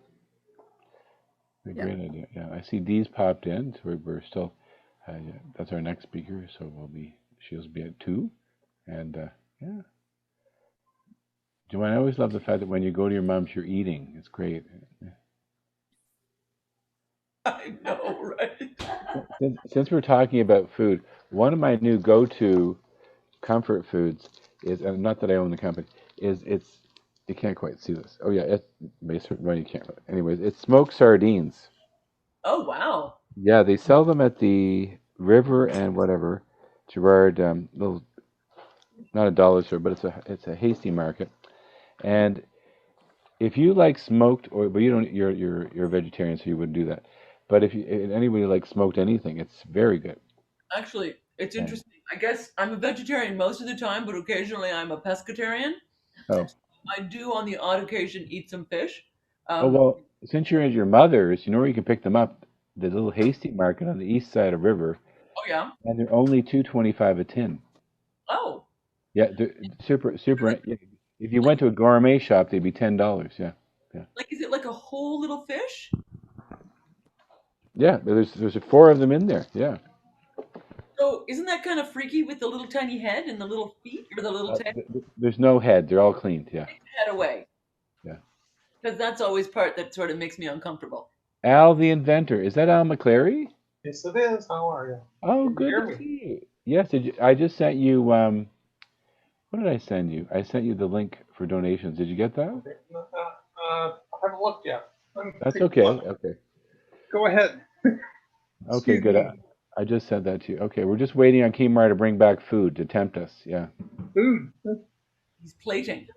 a Yeah. great idea. Yeah, I see Dee's popped in, so we're still. Yeah, that's our next speaker, so she'll be at 2, and yeah. Joanne, I always love the fact that when you go to your mom's, you're eating. It's great. I know, right? Since we're talking about food, one of my new go-to comfort foods is, and not that I own the company, is you can't quite see this. Oh yeah, well, you can't. Anyways, it's smoked sardines. Oh, wow. Yeah, they sell them at the river and whatever, Gerard, little, not a dollar store, but it's a hasty market. And if you like smoked, but you don't, you're a vegetarian, so you wouldn't do that. But if anybody likes smoked anything, it's very good. Actually, it's Yeah. interesting. I guess I'm a vegetarian most of the time, but occasionally I'm a pescatarian. Oh, I do, on the odd occasion, eat some fish. oh Um, well, since you're at your mother's, you know where you can pick them up? The little hasty market on the east side of River, oh, yeah. and they're only $2.25 a tin. Oh, Yeah, they're super. If you went to a gourmet shop, they'd be $10. Yeah, yeah, like, is it like a whole little fish? yeah. There's 4 of them in there. Yeah. So isn't that kind of freaky with the little tiny head and the little feet or the little tail? There's no head. They're all cleaned. Yeah, Take the head away. yeah. Because that's always part that sort of makes me uncomfortable. Al the inventor. Is that Al McClary? Yes, it is. How are you? Oh, Can you good hear to me? see you. Yes, I just sent you. What did I send you? I sent you the link for donations. Did you get that? Okay. I haven't looked yet. That's okay. Okay. Go ahead. Okay, Excuse good. me. I just sent that to you. Okay, we're just waiting on Khimar to bring back food to tempt us. Yeah, Food. He's plating.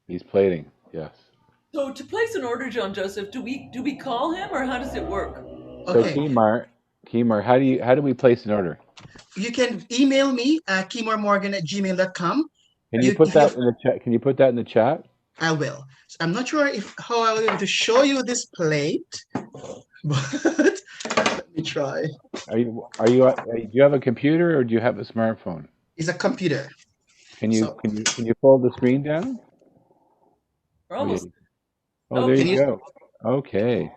he's plating. Yes. So to place an order, John Joseph, do we call him or how does it work? So Okay. Khimar, how do we place an order? You can email me at khimarmorgan@gmail.com. Can you put that in the chat? Can you put that in the chat? I will. So I'm not sure how I will be able to show you this plate, but let me try. Do you have a computer or do you have a smartphone? It's a computer. Can you So- can you fold the screen down? We're almost. Oh, there Can you you- go. Okay.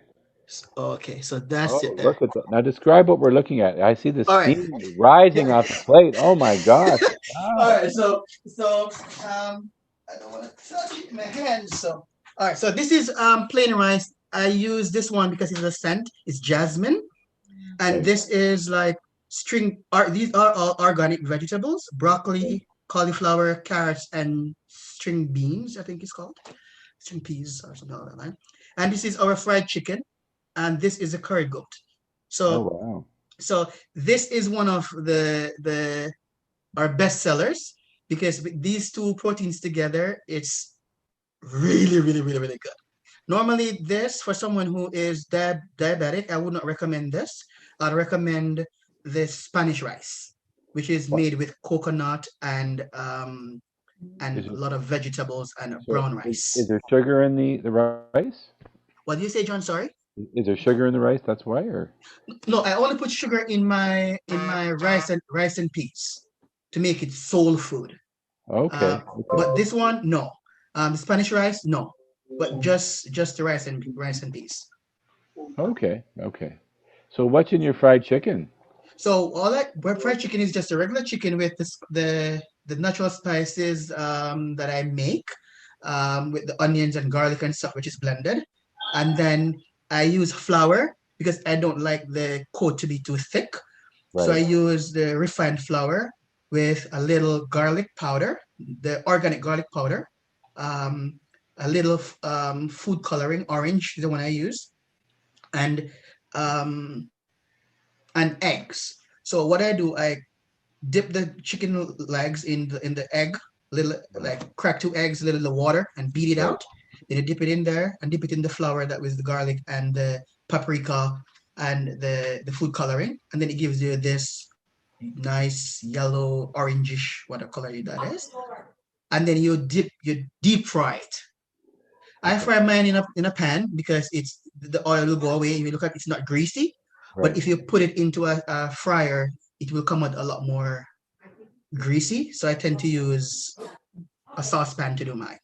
Okay, so that's Oh, it there. look at that. Now describe what we're looking at. I see the All right. steam rising off the plate. Oh my gosh. All Wow. right, so I don't want to touch it in my hands. So all right, so this is plain rice. I use this one because it's a scent. It's jasmine, and Okay. this is like these are all organic vegetables: broccoli, cauliflower, carrots, and string beans. I think it's called string peas or something like that. And this is our fried chicken, and this is a curry goat. So Oh wow. so this is one of the our best sellers because with these two proteins together, it's really, really, really, really good. Normally, this for someone who is diabetic, I would not recommend this. I'd recommend the Spanish rice, which is made with coconut and Is a it- lot of vegetables and So brown rice. Is there sugar in the rice? What do you say, John? Sorry. Is there sugar in the rice? That's why, or No, I only put sugar in my rice and peas to make it soul food. okay. But this one, no. The Spanish rice, no. But just the rice and peas. Okay. Okay. So what's in your fried chicken? So all that fried chicken is just a regular chicken with the natural spices that I make with the onions and garlic and stuff, which is blended. And then I use flour because I don't like the coat to be too thick. So I Right. use the refined flour with a little garlic powder, the organic garlic powder, a little food coloring, orange is the one I use, and um, eggs. So what I do, I dip the chicken legs in the egg, little like crack 2 eggs, a little the water, and beat it Right. out. Then I dip it in there and dip it in the flour that was the garlic and the paprika and the food coloring, and then it gives you this nice yellow, orangish, what color that is. And then you deep fry it. I fry mine in a pan because the oil will go away. You look at it's not greasy, but Right. if you put it into a fryer, it will come out a lot more greasy. So I tend to use a saucepan to do mine.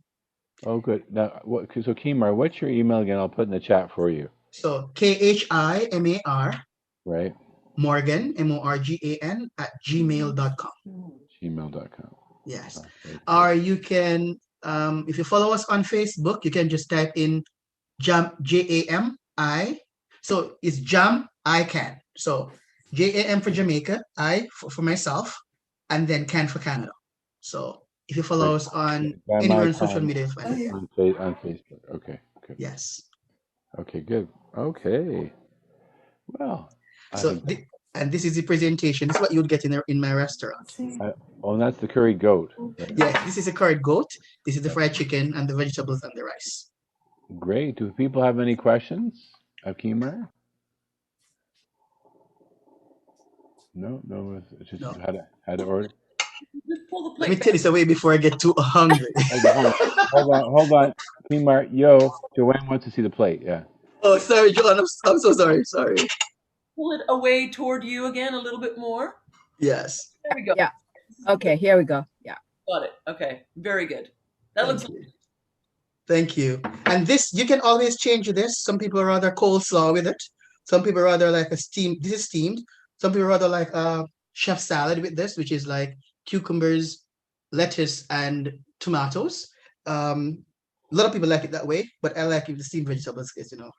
Oh, good. Now, so Khimar, what's your email again? I'll put in the chat for you. So KHIMAR Right. Morgan, MORGAN @gmail.com. Gmail.com. Yes. Okay, cool. Or you can, if you follow us on Facebook, you can just type in JAMI. So it's Jam I Can. So JAM for Jamaica, I for myself, and then Can for Canada. So if you follow Great. us on By anywhere my on social time media, you'll find it there. on Facebook. Okay. Good. Yes. Okay. Good. Okay. Well, I So think. and this is the presentation. This is what you would get in my restaurant. Oh, and that's the curry goat. Right? Yeah, this is a curried goat. This is the Yeah. fried chicken and the vegetables and the rice. Great. Do people have any questions of Khimar? No. No. It's just No. how to order. Just pull the Let me plate take back. this away before I get too hungry. Hold on. Khimar, yo, Joanne wants to see the plate. Yeah. Oh, sorry, John. I'm so sorry. Sorry. Pull it away toward you again a little bit more. Yes. There we go. Yeah. Okay, here we go. Yeah. Got it. Okay. Very good. That looks. Thank you. Thank you. And this, you can always change this. Some people rather coleslaw with it. Some people rather like a steamed. This is steamed. Some people rather like a chef salad with this, which is like cucumbers, lettuce, and tomatoes. A lot of people like it that way, but I like it with the steamed vegetables. It's a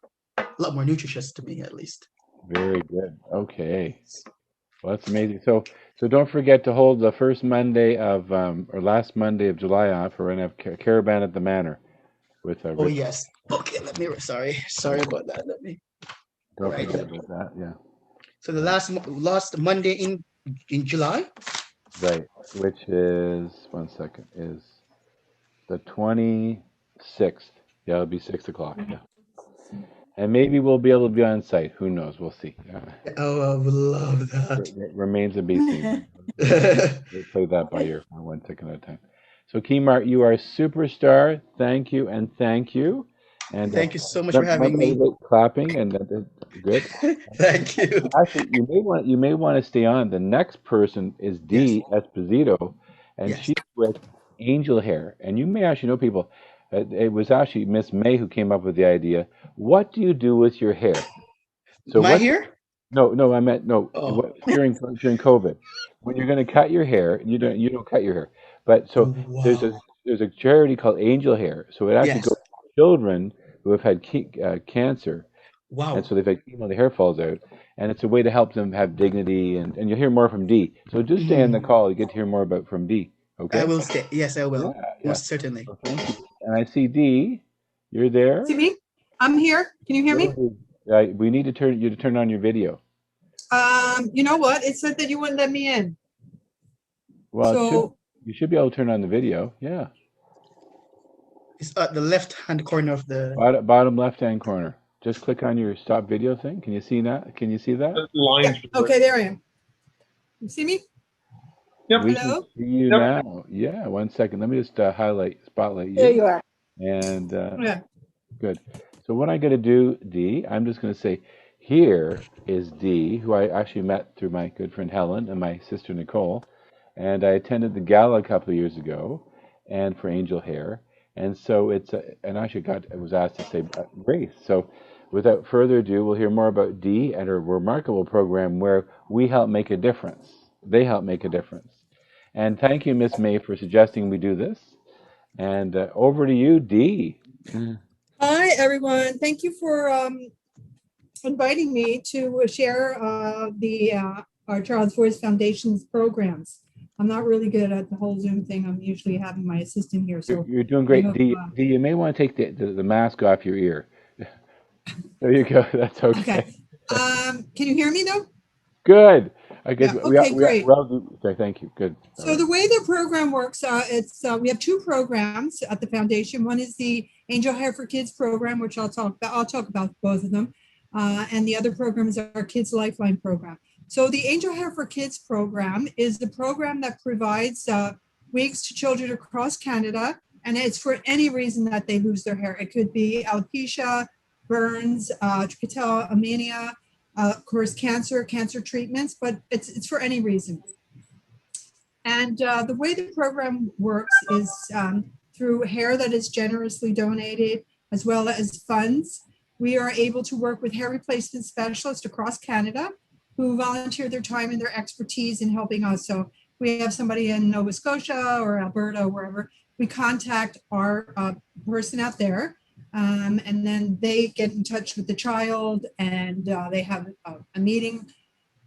lot more nutritious to me, at least. Very good. Okay. Well, that's amazing. So don't forget to hold the first Monday of or last Monday of July off. We're gonna have caravan at the Manor with Oh Rich. yes. Okay. Sorry about that. Let me Don't write forget that. about that. Yeah. So the last Monday in July. Right. Which is 1 second is the 26th. Yeah, it'll be 6 o'clock. Yeah. And maybe we'll be able to be on site. Who knows? We'll see. Oh, I would love that. It remains to be seen. We'll play that by ear for 1 second at a time. So, Khimar, you are a superstar. Thank you and thank you. And Thank you so much for having me. everybody clapping and good. Thank you. Actually, you may want to stay on. The next person is Yes. Dee Esposito, and Yes. she's with Angel Hair. And you may actually know people. It was actually Miss May who came up with the idea. What do you do with your hair? So My what? hair? No, I meant no. Oh. During COVID, when you're going to cut your hair, you don't cut your hair. But so Wow. there's a charity called Angel Hair. So it actually Yes. goes to children who have had cancer, and Wow. so they've had chemo, the hair falls out, and it's a way to help them have dignity. And you'll hear more from Dee. So just stay on the call. You get to hear more about from Dee. I Okay? will stay. Yes, I will. Yeah. Most certainly. So thank you. And I see Dee. You're there. See me? I'm here. Can you hear me? We need to turn on your video. You know what? It said that you wouldn't let me in. Well, you should be able to turn on the video. Yeah. It's at the left-hand corner of the. Bottom left-hand corner. Just click on your stop video thing. Can you see that? Can you see that? Lines. Okay, there I am. You see me? Yep. We Hello? can see you Yep. now. Yeah. 1 second. Let me just spotlight you. There you are. And Yeah. good. So what I'm going to do, Dee, I'm just going to say, here is Dee, who I actually met through my good friend Helen and my sister Nicole. And I attended the gala a couple of years ago, and for Angel Hair. And so and I actually was asked to say Grace. So without further ado, we'll hear more about Dee and her remarkable program where we help make a difference. They help make a difference. And thank you, Miss May, for suggesting we do this. And over to you, Dee. Hi, everyone. Thank you for inviting me to share our Charles Voice Foundation's programs. I'm not really good at the whole Zoom thing. I'm usually having my assistant here. So You're doing great, hope, Dee. Dee, you may want to take the mask off your ear. There you go. That's okay. Can you hear me though? Good. I guess great. Okay, thank you. Good. So the way the program works, we have two programs at the foundation. One is the Angel Hair for Kids program, which I'll talk about. I'll talk about both of them. And the other program is our Kids Lifeline program. So the Angel Hair for Kids program is the program that provides wigs to children across Canada, and it's for any reason that they lose their hair. It could be alopecia, burns, trichotillomania, of course, cancer treatments, but it's for any reason. And the way the program works is through hair that is generously donated, as well as funds. We are able to work with hair replacement specialists across Canada who volunteer their time and their expertise in helping us. So we have somebody in Nova Scotia or Alberta, wherever. We contact our person out there, and then they get in touch with the child, and they have a meeting,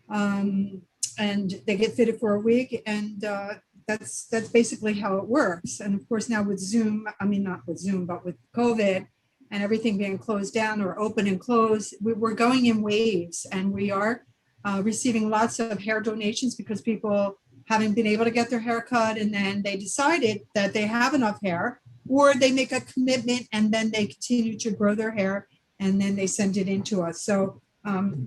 and they get fitted for a wig, and that's basically how it works. And of course, now with Zoom, I mean, not with Zoom, but with COVID and everything being closed down or open and closed, we're going in waves, and we are receiving lots of hair donations because people haven't been able to get their hair cut, and then they decided that they have enough hair, or they make a commitment and then they continue to grow their hair and then they send it in to us. So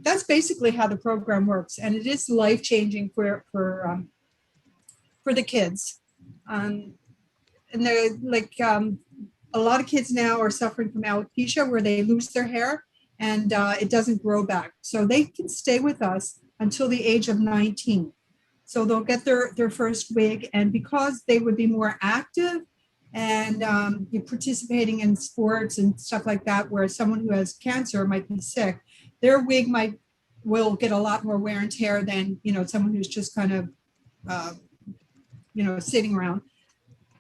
that's basically how the program works, and it is life-changing for the kids. And they're like a lot of kids now are suffering from alopecia, where they lose their hair and it doesn't grow back. So they can stay with us until the age of 19. So they'll get their first wig, and because they would be more active and you're participating in sports and stuff like that, where someone who has cancer might be sick, their wig will get a lot more wear and tear than, someone who's just kind of, sitting around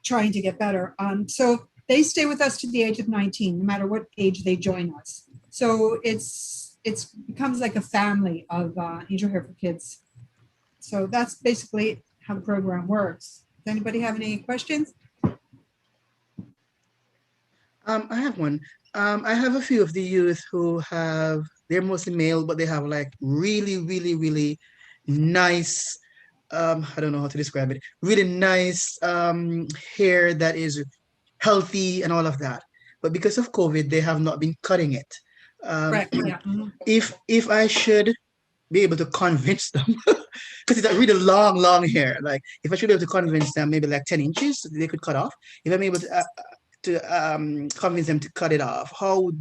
trying to get better. So they stay with us to the age of 19, no matter what age they join us. So it becomes like a family of Angel Hair for Kids. So that's basically how the program works. Does anybody have any questions? I have one. I have a few of the youth who they're mostly male, but they have like really, really, really nice, I don't know how to describe it, really nice hair that is healthy and all of that. But because of COVID, they have not been cutting it. Right. Yeah. If I should be able to convince them, because it's a really long, long hair, like if I should be able to convince them, maybe like 10 inches they could cut off. If I'm able to convince them to cut it off, how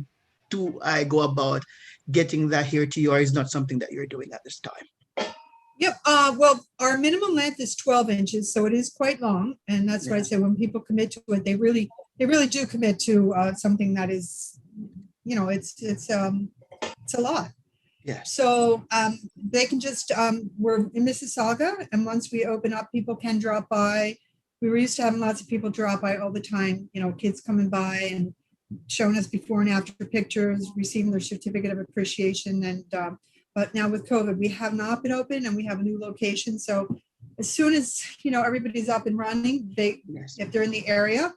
do I go about getting that hair to you, or is not something that you're doing at this time? Yep. Well, our minimum length is 12 inches, so it is quite long, and that's why I say when people commit to it, they really do commit to something that is, it's a lot. Yeah. So they can just we're in Mississauga, and once we open up, people can drop by. We were used to having lots of people drop by all the time, kids coming by and showing us before and after pictures, receiving their certificate of appreciation. And but now with COVID, we have not been open, and we have a new location. So as soon as everybody's up and running, if they're in the area,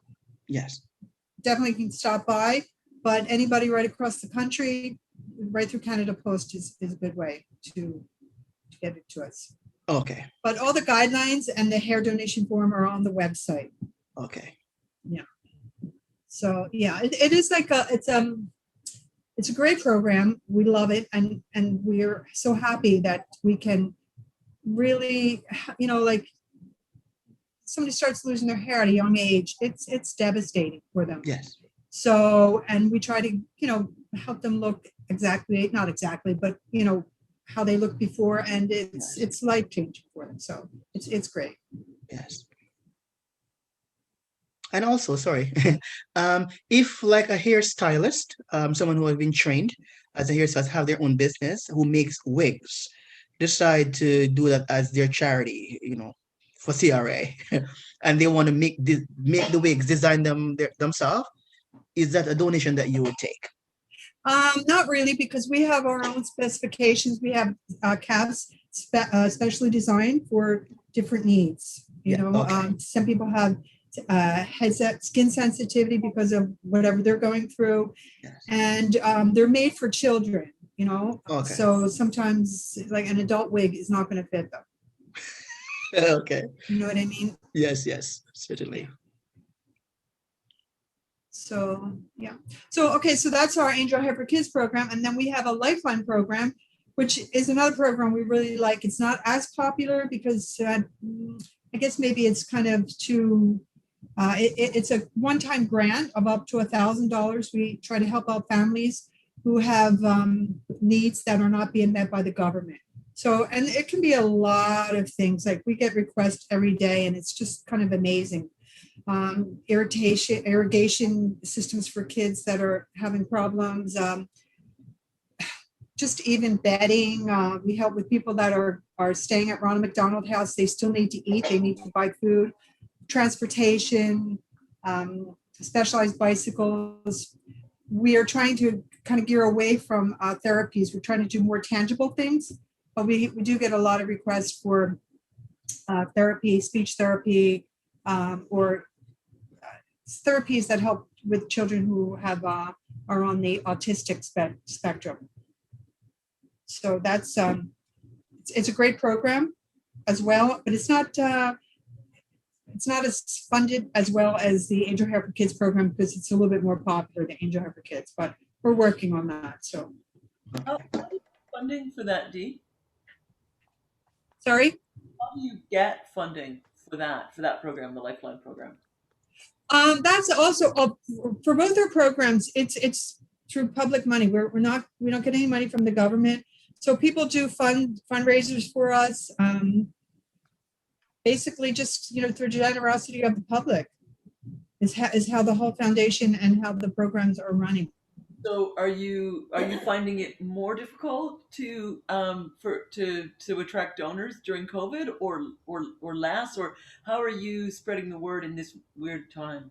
definitely can stop by. But anybody right across the country, right through Canada Post is a good way to get it to us. Okay. But all the guidelines and the hair donation form are on the website. Okay. Yeah. So yeah, it is like it's a great program. We love it, and we're so happy that we can really, like somebody starts losing their hair at a young age, it's devastating for them. Yes. So, and we try to, help them look not exactly, but how they look before, and it's life changing for them. So it's great. Yes. And also, sorry, if like a hairstylist, someone who has been trained as a hairstylist, have their own business, who makes wigs, decide to do that as their charity, for CRA, and they want to make the wigs, design them themselves, is that a donation that you would take? Not really, because we have our own specifications. We have caps specially designed for different needs. Some people have skin sensitivity because of whatever they're going through, and they're made for children. So sometimes like an adult wig is not going to fit them. Okay. You know what I mean? Yes, certainly. So yeah. So okay, so that's our Angel Hair for Kids program, and then we have a Lifeline program which is another program we really like. It's not as popular because I guess maybe it's kind of too, it's a one-time grant of up to $1,000. We try to help out families who have needs that are not being met by the government. So, and it can be a lot of things. Like we get requests every day and it's just kind of amazing. Irrigation systems for kids that are having problems. Just even bedding. We help with people that are staying at Ronald McDonald House. They still need to eat. They need to buy food, transportation, specialized bicycles. We are trying to kind of gear away from therapies. We're trying to do more tangible things, but we do get a lot of requests for therapy, speech therapy, or therapies that help with children who have are on the autistic spectrum. So that's it's a great program as well, but it's not as funded as well as the Angel Hair for Kids program because it's a little bit more popular, the Angel Hair for Kids, but we're working on that. So How do you get funding for that, Dee? sorry. How do you get funding for that program, the Lifeline program? That's also for both our programs. It's through public money. We don't get any money from the government. So people do fundraisers for us. Basically, just through generosity of the public is how the whole foundation and how the programs are running. So are you finding it more difficult to attract donors during COVID or less, or how are you spreading the word in this weird time?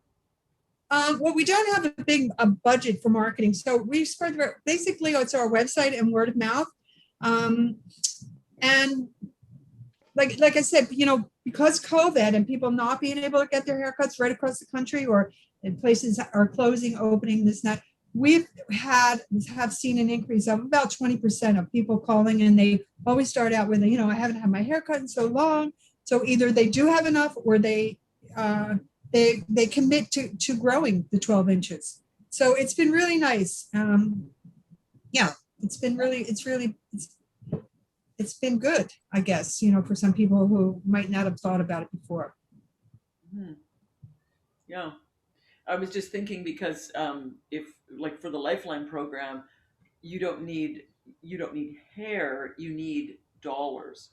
Well, we don't have a budget for marketing, so we spread basically it's our website and word of mouth, and like I said, because COVID and people not being able to get their haircuts right across the country or in places are closing, opening, this and that, we've have seen an increase of about 20% of people calling, and they always start out with, I haven't had my haircut in so long. So either they do have enough or they commit to growing the 12 inches. So it's been really nice. Yeah, it's been good, I guess, for some people who might not have thought about it before. Mm-hmm. Yeah. I was just thinking because if like for the Lifeline program, you don't need hair, you need dollars.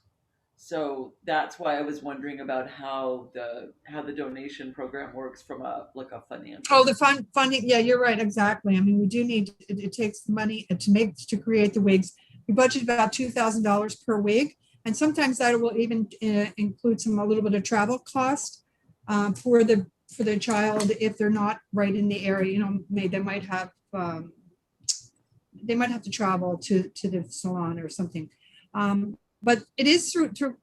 So that's why I was wondering about how the donation program works from a financial. Oh, the funding. Yeah, you're right. Exactly. I mean, we do need it takes money to create the wigs. We budget about $2,000 per wig, and sometimes that will even include a little bit of travel cost for the child if they're not right in the area. They might have to travel to the salon or something. But it is through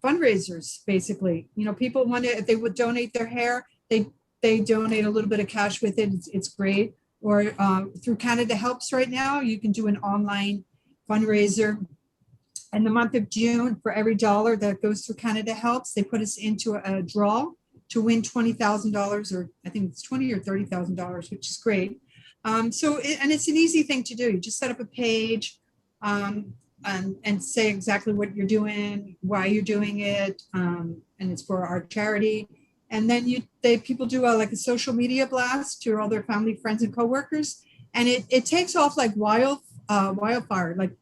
fundraisers, basically. People want to, if they would donate their hair, they donate a little bit of cash with it. It's great. Or through Canada Helps right now, you can do an online fundraiser. In the month of June, for every $1 that goes through Canada Helps, they put us into a draw to win $20,000, or I think it's $20,000 or $30,000, which is great. And it's an easy thing to do. You just set up a page and say exactly what you're doing, why you're doing it, and it's for our charity. And then people do a social media blast to all their family, friends, and coworkers, and it takes off like wildfire. Like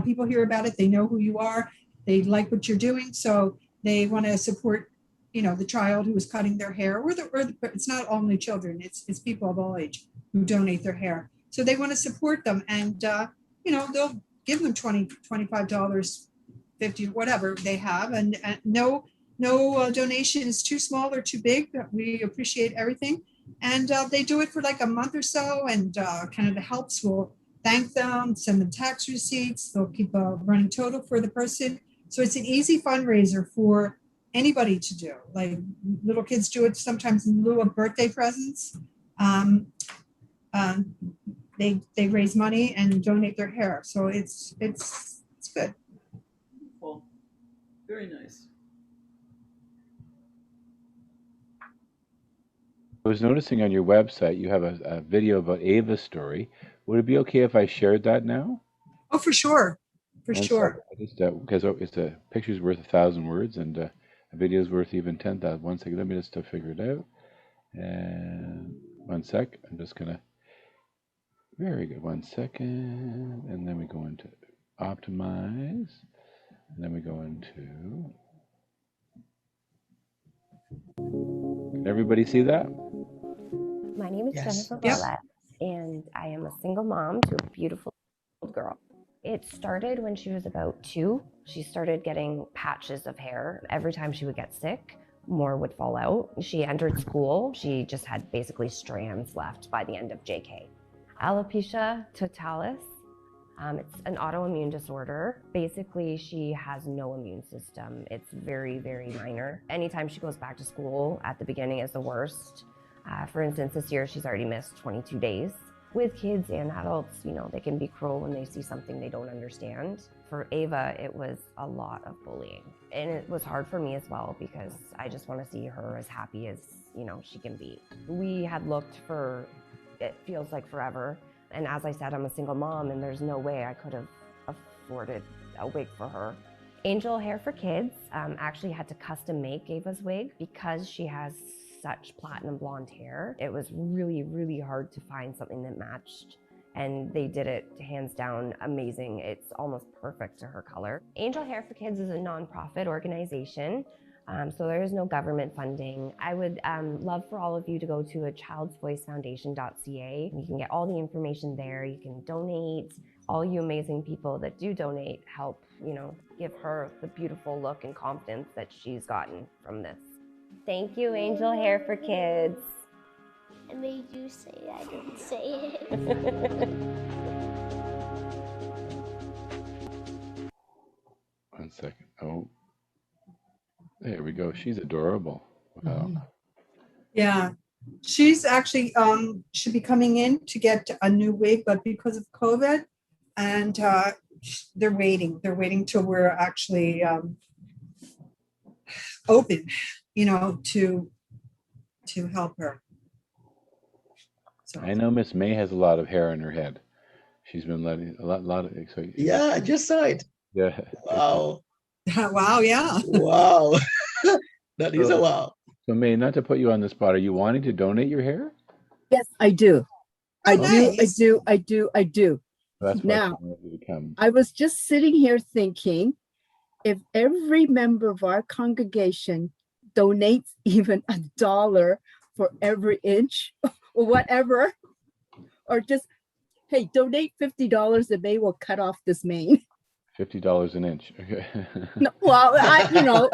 people hear about it, they know who you are, they like what you're doing, so they want to support the child who is cutting their hair, or it's not only children, it's people of all age who donate their hair. So they want to support them, and they'll give them $20, $25, $50, whatever they have, and no donation is too small or too big. We appreciate everything, and they do it for like a month or so, and Canada Helps will thank them, send them tax receipts. They'll keep a running total for the person. So it's an easy fundraiser for anybody to do. Like little kids do it sometimes in lieu of birthday presents. They raise money and donate their hair. So it's good. Cool. Very nice. I was noticing on your website you have a video about Ava's story. Would it be okay if I shared that now? Oh, for sure. for And sure. so I just because it's a picture's worth 1,000 words, and a video's worth even 10,000. 1 second, let me just figure it out. And 1 sec, I'm just gonna. Very good. 1 second, and then we go into optimize, and then we go into. Can everybody see that? My name is Yes. Jennifer Yep. Barlett, and I am a single mom to a beautiful girl. It started when she was about 2. She started getting patches of hair. Every time she would get sick, more would fall out. She entered school. She just had basically strands left by the end of JK. Alopecia totalis. It's an autoimmune disorder. Basically, she has no immune system. It's very, very minor. Anytime she goes back to school, at the beginning is the worst. For instance, this year she's already missed 22 days. With kids and adults, you know, they can be cruel when they see something they don't understand. For Ava, it was a lot of bullying. And it was hard for me as well because I just want to see her as happy as, you know, she can be. We had looked for, it feels like forever. And as I said, I'm a single mom and there's no way I could have afforded a wig for her. Angel Hair for Kids actually had to custom make Ava's wig because she has such platinum blonde hair. It was really, really hard to find something that matched, and they did it hands down amazing. It's almost perfect to her color. Angel Hair for Kids is a nonprofit organization, so there is no government funding. I would love for all of you to go to a childsvoicefoundation.ca. You can get all the information there. You can donate. All you amazing people that do donate help, you know, give her the beautiful look and confidence that she's gotten from this. Thank you, Angel Hair for Kids. I made you say it. I didn't say it. 1 second. Oh, there we go. She's adorable. Wow. Yeah, she's actually should be coming in to get a new wig, but because of COVID, and they're waiting till we're actually open, you know, to help her. So I know Miss May has a lot of hair on her head. She's been letting a lot of. So, Yeah, I just saw it. yeah. Wow. wow, yeah. Wow. That is a So, wow. so May, not to put you on the spot, are you wanting to donate your hair? Yes, I do. I nice. do. That's why Now, she wanted you to come. I was just sitting here thinking, if every member of our congregation donates even $1 for every inch or whatever, or just, hey, donate $50 and they will cut off this mane. $50 an inch. Okay. No, well, you know.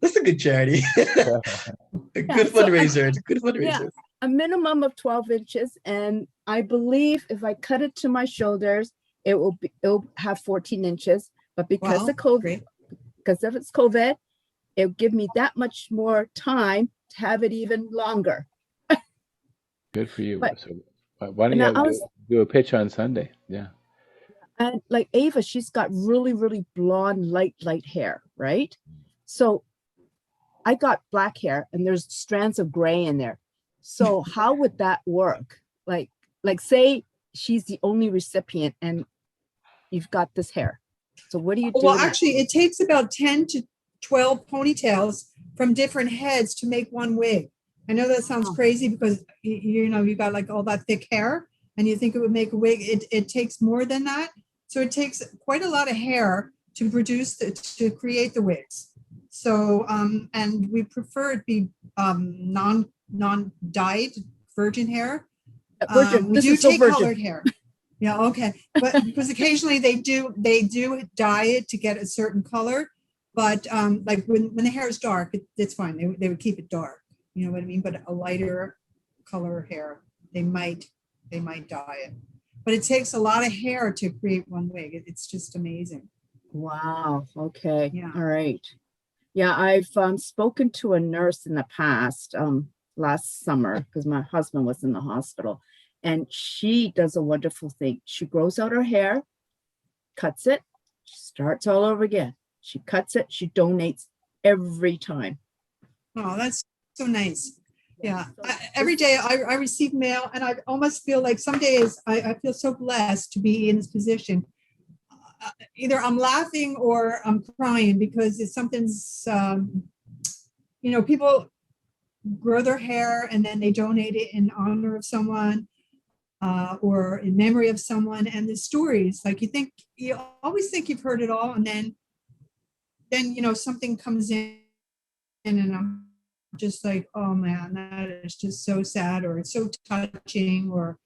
That's a good charity. A good fundraiser. It's a good fundraiser. Yeah, a minimum of 12 inches. And I believe if I cut it to my shoulders, it'll have 14 inches. But because Wow, of COVID, great. because if it's COVID, it'll give me that much more time to have it even longer. Good for you. But- So why don't and you do a pitch on Sunday? Yeah. And like Ava, she's got really, really blonde, light hair, right? So I got black hair and there's strands of gray in there. So how would that work? Like say she's the only recipient and you've got this hair. So what do you do? Well, actually, it takes about 10 to 12 ponytails from different heads to make one wig. I know that sounds crazy because you know you got like all that thick hair and you think it would make a wig. It takes more than that. So it takes quite a lot of hair to to create the wigs. So and we prefer it be non-dyed virgin hair. Virgin. We This do is so take virgin. colored hair. Yeah, okay. But because occasionally they do dye it to get a certain color. But like when the hair is dark, it's fine. They would keep it dark. You know what I mean? But a lighter color hair, they might dye it. But it takes a lot of hair to create one wig. It's just amazing. Wow. Okay. Yeah. All right. Yeah, I've spoken to a nurse in the past, last summer, because my husband was in the hospital, and she does a wonderful thing. She grows out her hair, cuts it, starts all over again. She cuts it, she donates every time. Oh, that's so nice. Yeah, So every day I receive mail, and I almost feel like some days I feel so blessed to be in this position. Either I'm laughing or I'm crying because it's something's, people grow their hair and then they donate it in honor of someone or in memory of someone. And the stories, like you always think you've heard it all, and then something comes in and I'm just like, oh man, that is just so sad, or it's so touching, or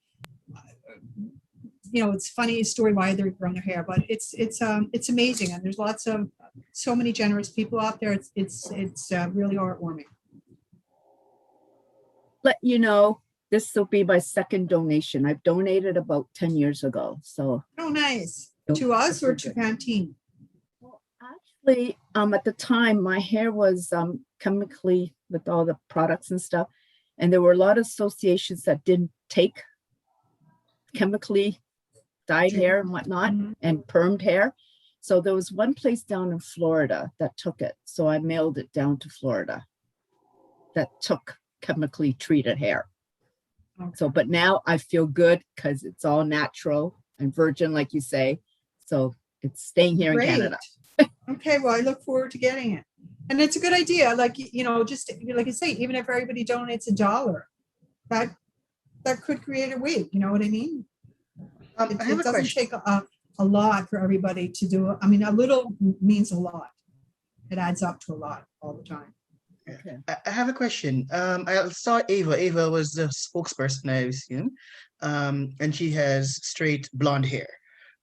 it's funny story why they're growing their hair, but it's amazing, and there's so many generous people out there. It's really heartwarming. let you know, this will be my second donation. I've donated about 10 years ago. So Oh, nice. To us or to Pantene? actually, at the time, my hair was chemically with all the products and stuff, and there were a lot of associations that didn't take chemically dyed hair and whatnot, and permed hair. So there was one place down in Florida that took it. So I mailed it down to Florida that took chemically treated hair. Okay. So, but now I feel good because it's all natural and virgin, like you say. So it's staying here Great. in Canada. Okay, well, I look forward to getting it. And it's a good idea. Like, just like you say, even if everybody donates $1, that could create a wig. You know what I mean? I have It a doesn't question. take a lot for everybody to do it. I mean, a little means a lot. It adds up to a lot all the time. Okay. I have a question. I saw Ava. Ava was the spokesperson, I assume, and she has straight blonde hair.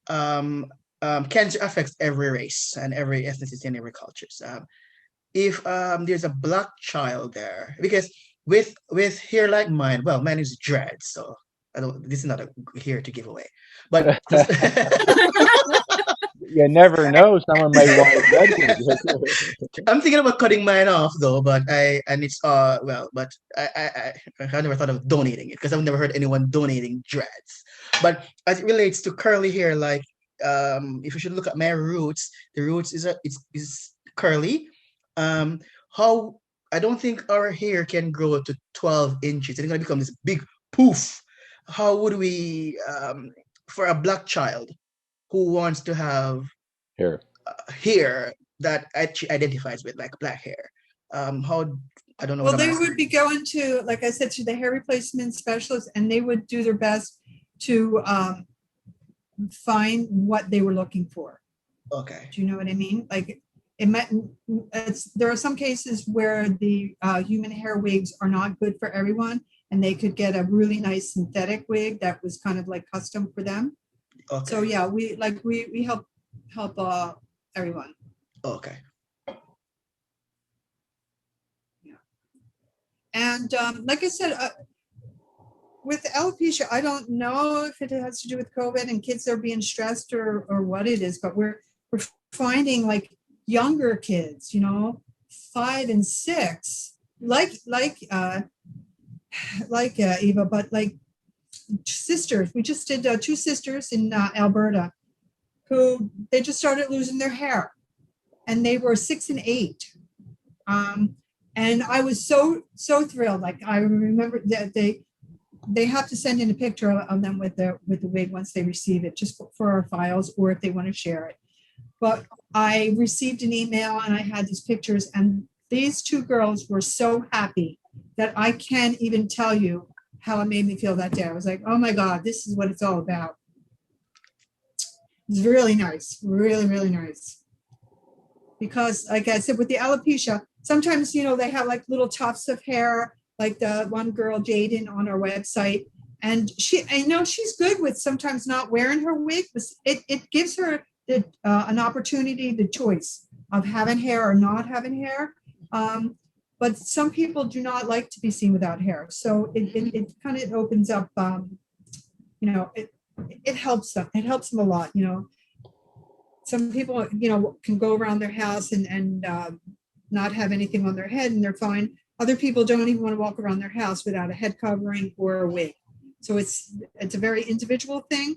Cancer affects every race and every ethnicity and every culture. So, if there's a black child there, because with hair like mine, well, mine is dread, so I don't. This is not a hair to give away, but just You never know. Someone might want it. I'm thinking about cutting mine off though, but I never thought of donating it because I've never heard anyone donating dreads. But as it relates to curly hair, like if you should look at my roots, the roots is curly. Um, how I don't think our hair can grow to 12 inches. It's gonna become this big poof. How would we for a black child who wants to have Here. hair that actually identifies with like black hair. How I don't know. Well, what I'm they asking. would be going to, like I said, to the hair replacement specialist, and they would do their best to find what they were looking for. Okay. Do you know what I mean? Like there are some cases where the human hair wigs are not good for everyone, and they could get a really nice synthetic wig that was kind of like custom for them. Okay. So yeah, we help everyone. Okay. Yeah. And like I said, with alopecia, I don't know if it has to do with COVID and kids are being stressed or what it is, but we're finding like younger kids, 5 and 6, like Eva, but like sisters. We just did 2 sisters in Alberta who they just started losing their hair, and they were 6 and 8. And I was so thrilled. Like I remember that they have to send in a picture of them with the wig once they receive it, just for our files, or if they want to share it. But I received an email and I had these pictures, and these 2 girls were so happy that I can't even tell you how it made me feel that day. I was like, oh my God, this is what it's all about. It's really nice, really, really nice. Because like I said, with the alopecia, sometimes, they have like little tufts of hair, like the one girl, Jaden, on our website. And I know she's good with sometimes not wearing her wig, but it gives her an opportunity, the choice of having hair or not having hair. But some people do not like to be seen without hair. So it kind of opens up, it helps them. It helps them a lot, Some people, can go around their house and not have anything on their head and they're fine. Other people don't even want to walk around their house without a head covering or a wig. So it's a very individual thing,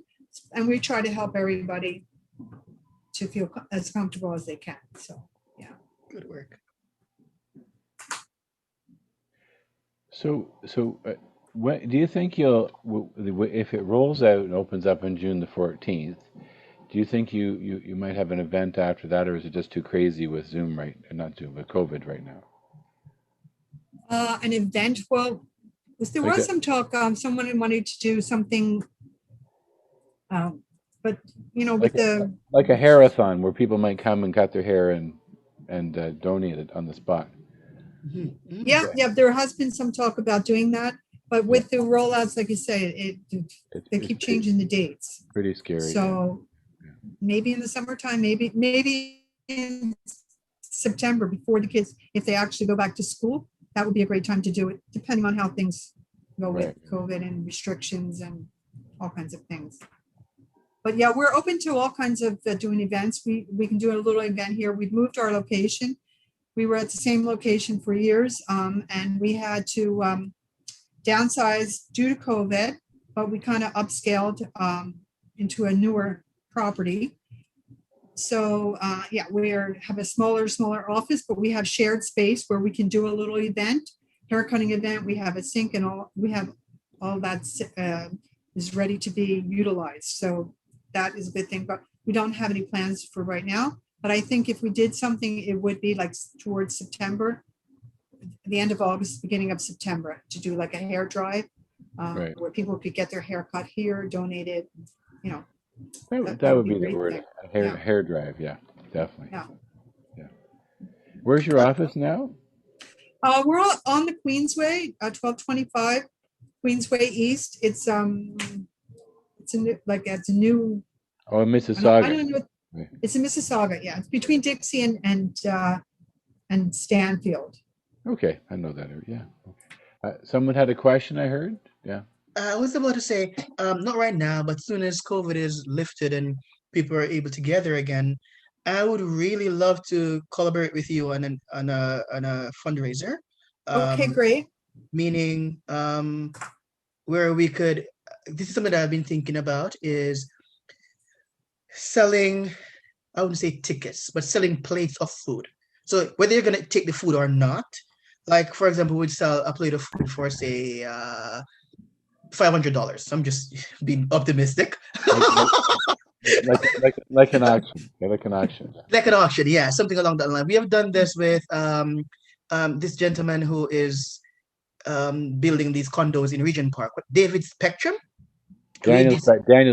and we try to help everybody to feel as comfortable as they can. So yeah. Good work. What do you think if it rolls out and opens up on June the 14th? Do you think you might have an event after that, or is it just too crazy with Zoom not Zoom, but COVID right now? An event, well, there Like was some talk, someone wanted to do something, but with the, like a hair-a-thon where people might come and cut their hair and donate it on the spot. yeah, there has been some talk about doing that, but with the rollouts, like you say, they keep changing the dates. Pretty scary. So maybe in the summertime, maybe in September before the kids, if they actually go back to school, that would be a great time to do it, depending on how things go with COVID and restrictions and all kinds of things. But yeah, we're open to all kinds of doing events. We can do a little event here. We've moved our location. We were at the same location for years, and we had to downsize due to COVID, but we kind of upscaled into a newer property. So yeah, we have a smaller office, but we have shared space where we can do a little event, haircutting event. We have a sink and we have all that is ready to be utilized. So that is a good thing, but we don't have any plans for right now. But I think if we did something, it would be like towards September, the end of August, beginning of September, to do like a hair drive where people could get their hair cut here, donated, That would be the word. Hair drive, yeah, definitely. Yeah. Where's your office now? We're on the Queensway, 1225 Queensway East. It's a new. Oh, in Mississauga. I don't know. It's in Mississauga. Yeah, it's between Dixie and Stanfield. Okay, I know that area. Yeah. Okay. Someone had a question, I heard. Yeah. I was about to say, not right now, but soon as COVID is lifted and people are able to gather again, I would really love to collaborate with you on a fundraiser. Okay, great. Meaning, where we could. This is something that I've been thinking about, is selling. I wouldn't say tickets, but selling plates of food. So whether you're gonna take the food or not, like for example, we'd sell a plate of food for say $500. I'm just being optimistic. like an auction. Like an auction. Like an auction, yeah, something along that line. We have done this with this gentleman who is building these condos in Regent Park. David Spectrum. Daniel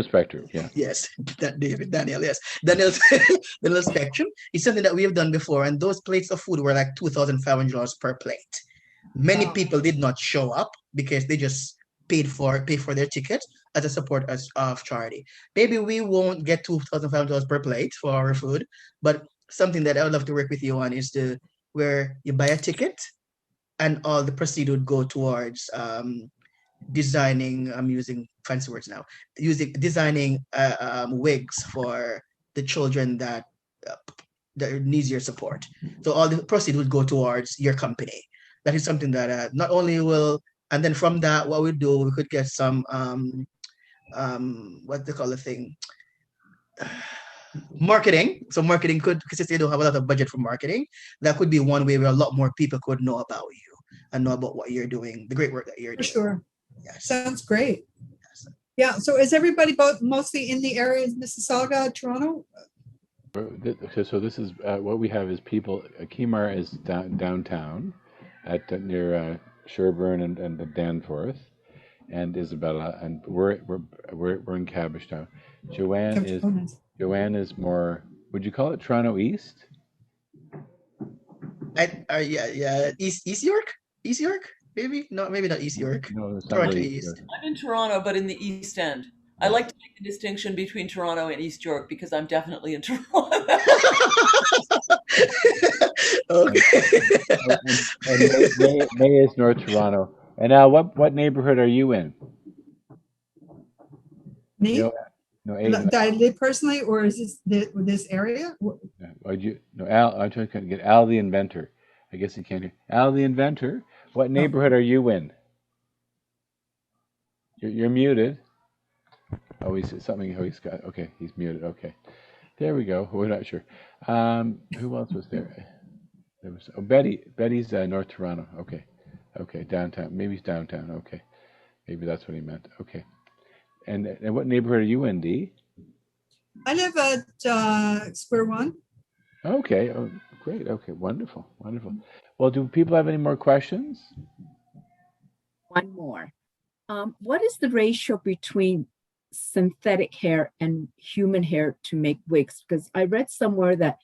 Spectrum, yeah. Yes, Daniel, yes. Daniel Spectrum is something that we have done before, and those plates of food were like $2,500 per plate. Many people did not show up because they just pay for their ticket as a support of charity. Maybe we won't get $2,500 per plate for our food, but something that I would love to work with you on is where you buy a ticket and all the proceeds would go towards designing. I'm using fancy words now. Designing wigs for the children that needs your support. So all the proceeds would go towards your company. That is something that not only will. And then from that, what we do, we could get some, what they call the thing, marketing. So marketing could, because they don't have a lot of budget for marketing, that could be one way where a lot more people could know about you and know about what you're doing, the great work that you're doing. For sure. Yes. Sounds great. Yes. Yeah. So is everybody mostly in the area of Mississauga, Toronto? So this is what we have is people. Khimar is downtown, near Sherburne and Danforth, and Isabella, and we're in Cabbagetown. Joanne is more. Would you call it Toronto East? Yeah. East York, maybe not East York. No, it's Toronto not East. I'm in Toronto, but in the East End. I like to make the distinction between Toronto and East York because I'm definitely in Toronto. Okay. And May is North Toronto. And now, what neighborhood are you in? Me? Do I live personally, or is this area? Al. I'm trying to get Al the inventor. I guess he can't hear. Al the inventor. What neighborhood are you in? You're muted. Oh, he's something. Oh, he's got. Okay, he's muted. Okay, there we go. We're not sure. Who else was there? There was Betty. Betty's North Toronto. Okay, Okay, downtown. Maybe it's downtown. Okay, maybe that's what he meant. Okay. And what neighborhood are you in, Dee? I live at Square One. Okay. Oh, great. Okay. Wonderful. Wonderful. Well, do people have any more questions? One more. What is the ratio between synthetic hair and human hair to make wigs? Because I read somewhere that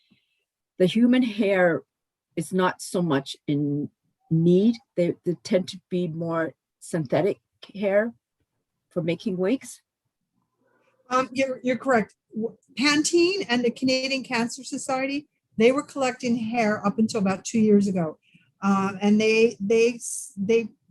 the human hair is not so much in need. They tend to be more synthetic hair for making wigs. You're correct. Pantene and the Canadian Cancer Society, they were collecting hair up until about 2 years ago, and they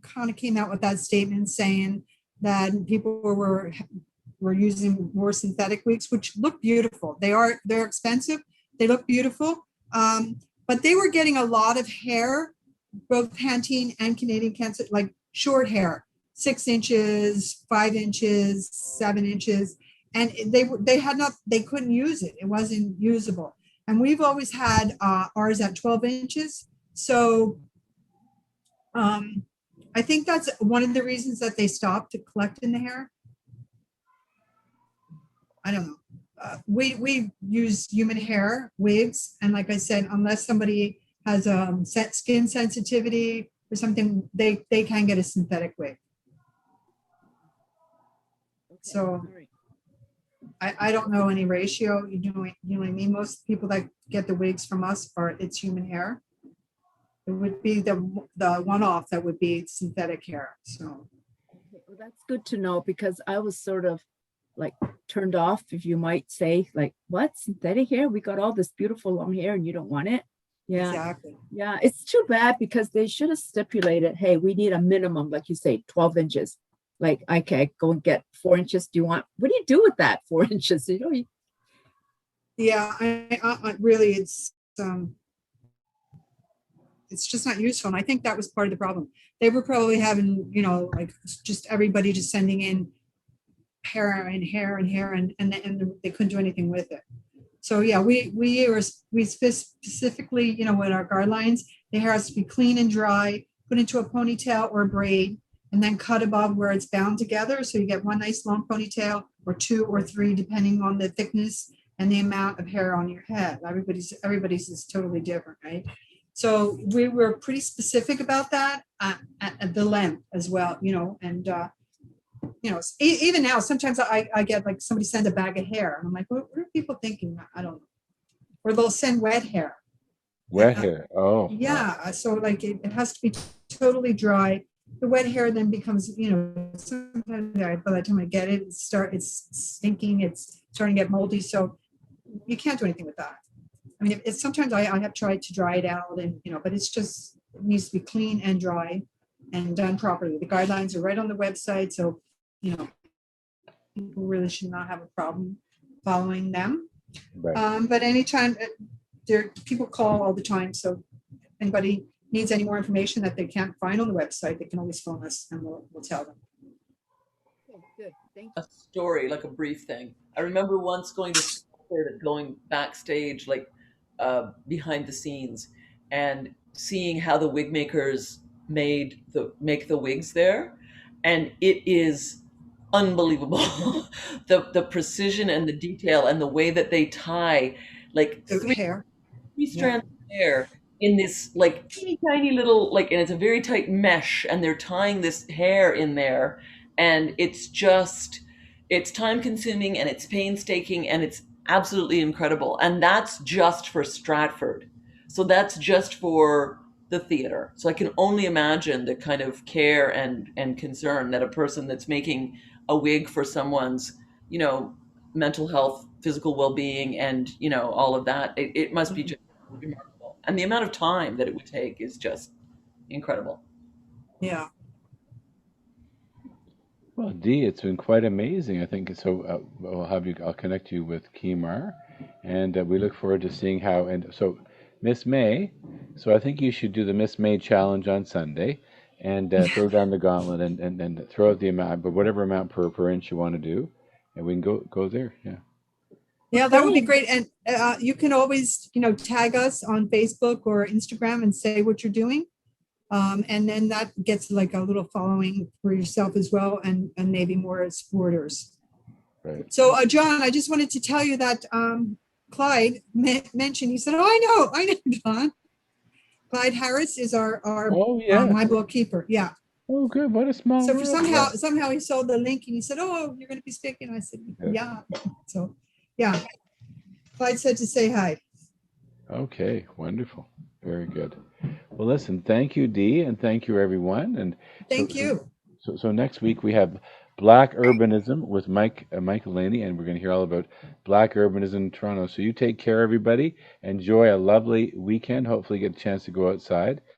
kind of came out with that statement saying that people were using more synthetic wigs, which look beautiful. They're expensive. They look beautiful, but they were getting a lot of hair, both Pantene and Canadian Cancer, like short hair, 6 inches, 5 inches, 7 inches. And they couldn't use it. It wasn't usable. And we've always had ours at 12 inches. So I think that's one of the reasons that they stopped collecting the hair. I don't know. We use human hair wigs. And like I said, unless somebody has skin sensitivity or something, they can get a synthetic wig. Okay. So I don't know any ratio. You know what I mean? Most people that get the wigs from us it's human hair. It would be the one-off that would be synthetic hair. So Okay, well, that's good to know, because I was sort of like turned off, if you might say, like, what, synthetic hair? We got all this beautiful long hair and you don't want it? Yeah. exactly. Yeah, it's too bad, because they should have stipulated, hey, we need a minimum, like you say, 12 inches. Like, okay, go and get 4 inches. What do you do with that 4 inches? Yeah, I really, it's just not useful. And I think that was part of the problem. They were probably having, like just everybody just sending in hair and hair and hair, and they couldn't do anything with it. So yeah, we specifically, with our guidelines, the hair has to be clean and dry, put into a ponytail or a braid, and then cut above where it's bound together. So you get one nice long ponytail, or 2 or 3, depending on the thickness and the amount of hair on your head. Everybody's is totally different, right? So we were pretty specific about that, at the length as well, and even now, sometimes I get like somebody send a bag of hair, and I'm like, what are people thinking? I don't know. Or they'll send wet hair. Wet hair. Oh. Yeah. So like it has to be totally dry. The wet hair then becomes, sometimes by the time I get it, it's stinking, it's starting to get moldy. So you can't do anything with that. I mean, it's sometimes I have tried to dry it out, and but it needs to be clean and dry and done properly. The guidelines are right on the website, so people really should not have a problem following them. Right. But anytime people call all the time, so if anybody needs any more information that they can't find on the website, they can always phone us and we'll tell them. Okay, good. Thank you. A story, like a brief thing. I remember once going backstage, like behind the scenes, and seeing how the wig makers make the wigs there, and it is unbelievable. the precision and the detail and the way that they tie like three strands of hair in this like teeny tiny little, like, and it's a very tight mesh, and they're tying this hair in there, and it's time consuming, and it's painstaking, and it's absolutely incredible. And that's just for Stratford. So that's just for the theater. So I can only imagine the kind of care and concern that a person that's making a wig for someone's, mental health, physical well-being, and, all of that, it must be just remarkable. And the amount of time that it would take is just incredible. Yeah. Well, Dee, it's been quite amazing. I think so. I'll connect you with Khimar, and we look forward to seeing how. And so, Miss May. So I think you should do the Miss May challenge on Sunday, and throw down the gauntlet and throw out the amount, but whatever amount per inch you want to do, and we can go there. Yeah. Yeah, that would be great. And you can always, tag us on Facebook or Instagram and say what you're doing. And then that gets like a little following for yourself as well, and maybe more supporters. Right. So, John, I just wanted to tell you that Clyde mentioned, he said, oh, I know, John. Clyde Harris is our Oh, yeah. my bookkeeper. Yeah. Oh, good. What a small So world. somehow he saw the link and he said, oh, you're going to be speaking. I said, yeah. So, yeah. Clyde said to say hi. Okay, wonderful. Very good. Well, listen, thank you, Dee, and thank you, everyone. And Thank you. So next week we have Black Urbanism with Michael Laney, and we're going to hear all about Black urbanism in Toronto. So you take care, everybody. Enjoy a lovely weekend. Hopefully get a chance to go outside.